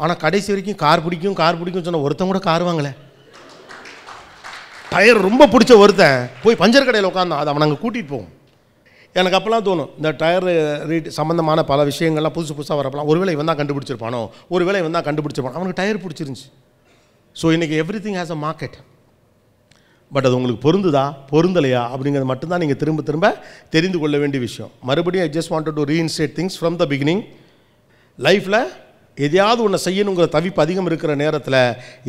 ஆனால் கடைசி வரைக்கும் கார் பிடிக்கும் சொன்ன ஒருத்தன் கூட கார் வாங்கலை. டயர் ரொம்ப பிடிச்ச ஒருத்தன் போய் பஞ்சர் கடையில் உட்காந்தான். அதை அவன் அங்கே கூட்டிகிட்டு போவோம். எனக்கு அப்போல்லாம் தோணும், இந்த டயர் ரீட் சம்மந்தமான பல விஷயங்கள்லாம் புதுசாக வரப்பலாம் ஒருவேளை இவன் தான் கண்டுபிடிச்சிருப்பானோ, ஒருவேளை இவன் தான் கண்டுபிடிச்சிருப்பானோ. அவனுக்கு டயர் பிடிச்சிருந்துச்சு. ஸோ இன்றைக்கி every thing has a market. But அது உங்களுக்கு பொருந்துதா பொருந்தலையா அப்படிங்கிறது மட்டும்தான் நீங்கள் திரும்ப திரும்ப தெரிந்து கொள்ள வேண்டிய விஷயம். மறுபடியும் I just wanted to reinstate things from the beginning. லைஃப்பில் எதையாவது ஒன்று செய்யணுங்கிற தவிப்பு அதிகம் இருக்கிற நேரத்தில்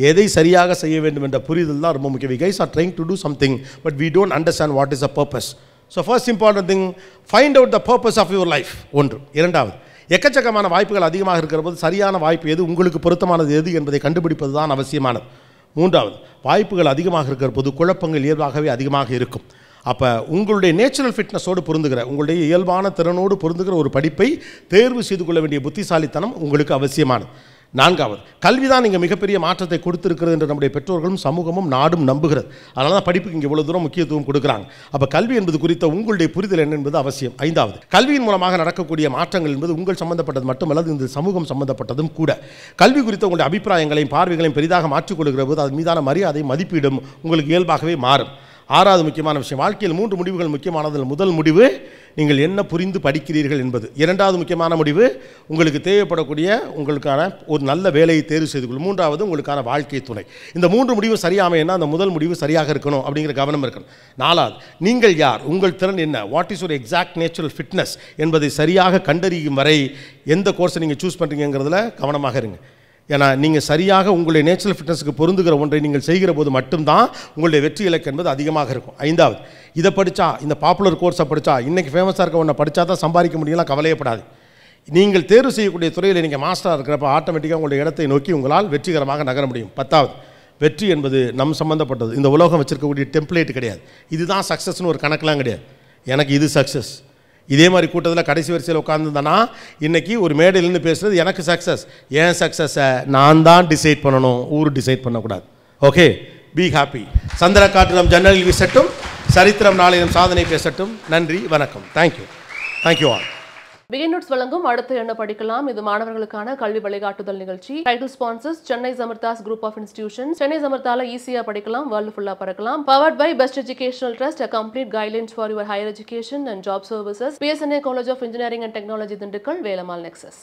எதை சரியாக செய்ய வேண்டும் என்ற புரிதல் தான் ரொம்ப முக்கியம். We guys are trying to do something but we don't understand what is a purpose. So first important thing, find out the purpose of your life. ஒன்று. இரண்டாவது, எக்கச்சக்கமான வாய்ப்புகள் அதிகமாக இருக்கிற போது சரியான வாய்ப்பு எது, உங்களுக்கு பொருத்தமானது எது என்பதை கண்டுபிடிப்பது தான் அவசியமானது. மூன்றாவது, வாய்ப்புகள் அதிகமாக இருக்கிற போது குழப்பங்கள் இயல்பாகவே அதிகமாக இருக்கும். அப்போ உங்களுடைய நேச்சுரல் ஃபிட்னஸோடு பொருந்துகிற, உங்களுடைய இயல்பான திறனோடு பொருந்துகிற ஒரு படிப்பை தேர்வு செய்து கொள்ள வேண்டிய புத்திசாலித்தனம் உங்களுக்கு அவசியமானது. நான்காவது, கல்வி தான் இங்கே மிகப்பெரிய மாற்றத்தை கொடுத்திருக்கிறது என்று நம்முடைய பெற்றோர்களும் சமூகமும் நாடும் நம்புகிறது. அதனால தான் படிப்புக்கு இங்கே இவ்வளோ தூரம் முக்கியத்துவம் கொடுக்குறாங்க. அப்போ கல்வி என்பது குறித்த உங்களுடைய புரிதல் என்ன என்பது அவசியம். ஐந்தாவது, கல்வியின் மூலமாக நடக்கக்கூடிய மாற்றங்கள் என்பது உங்கள் சம்பந்தப்பட்டது மட்டுமல்ல, இந்த சமூகம் சம்பந்தப்பட்டதும் கூட. கல்வி குறித்த உங்களுடைய அபிப்பிராயங்களையும் பார்வைகளையும் பெரிதாக மாற்றிக்கொள்கிற போது அது மீதான மரியாதை மதிப்பீடும் உங்களுக்கு இயல்பாகவே மாறும். ஆறாவது முக்கியமான விஷயம், வாழ்க்கையில் 3 முடிவுகள் முக்கியமானதில் முதல் முடிவு நீங்கள் என்ன புரிந்து படிக்கிறீர்கள் என்பது. இரண்டாவது முக்கியமான முடிவு உங்களுக்கு தேவைப்படக்கூடிய உங்களுக்கான ஒரு நல்ல வேலையை தேர்வு செய்து கொள்ளும். மூன்றாவது உங்களுக்கான வாழ்க்கை துணை. இந்த 3 முடிவும் சரியாமைன்னா அந்த முதல் முடிவு சரியாக இருக்கணும் அப்படிங்கிற கவனம் இருக்கணும். நாலாவது, நீங்கள் யார், உங்கள் திறன் என்ன, வாட் இஸ் ஒரு எக்ஸாக்ட் நேச்சுரல் ஃபிட்னஸ் என்பதை சரியாக கண்டறியும் வரை எந்த கோர்ஸை நீங்கள் சூஸ் பண்ணுறீங்கிறதுல கவனமாக இருங்க. ஏன்னா நீங்கள் சரியாக உங்களுடைய நேச்சுரல் ஃபிட்னஸுக்கு பொருந்துகிற ஒன்றை நீங்கள் செய்கிற போது மட்டும்தான் உங்களுடைய வெற்றி இலக்கு என்பது அதிகமாக இருக்கும். ஐந்தாவது, இதை படித்தா, இந்த பாப்புலர் கோர்ஸை படித்தா, இன்றைக்கி ஃபேமஸாக இருக்க ஒன்றை படித்தா தான் சம்பாதிக்க முடியலாம் கவலையப்படாது. நீங்கள் தேர்வு செய்யக்கூடிய துறையில் நீங்கள் மாஸ்டராக இருக்கிறப்ப ஆட்டோமேட்டிக்காக உங்களுடைய இடத்தை நோக்கி உங்களால் வெற்றிகரமாக நகர முடியும். 10வது, வெற்றி என்பது நம் சம்மந்தப்பட்டது. இந்த உலகம் வச்சிருக்கக்கூடிய டெம்ப்ளேட் கிடையாது. இதுதான் சக்ஸஸ்னு ஒரு கணக்கெலாம் கிடையாது. எனக்கு இது சக்ஸஸ். இதே மாதிரி கூட்டத்தில் கடைசி வரிசையில் உட்காந்துருந்தேன்னா இன்றைக்கி ஒரு மேடையிலேருந்து பேசுகிறது எனக்கு சக்ஸஸ். ஏன் சக்ஸஸை நான் தான் டிசைட் பண்ணணும், ஊர் டிசைட் பண்ணக்கூடாது. Okay, be happy. சந்திர காற்று நம் ஜன்னலில் வீசட்டும், சரித்திரம் நாளை நம் சாதனை பேசட்டும். நன்றி, வணக்கம். Thank you all.
பிகின் நோட்ஸ் வழங்கும் அடுத்து என்ன படிக்கலாம், இது மாணவர்களுக்கான கல்வி வழிகாட்டுதல் நிகழ்ச்சி. Title sponsors Chennai Samarthas group of institutions. Chennai சமர்த்தால ஈஸியா படிக்கலாம், வேர்ல்டு ஃபுல்லா பறக்கலாம். Powered by best educational trust, a complete guidelines for your higher education and job services. PSNA College of Engineering and Technology, Dindigul, Velammal nexus.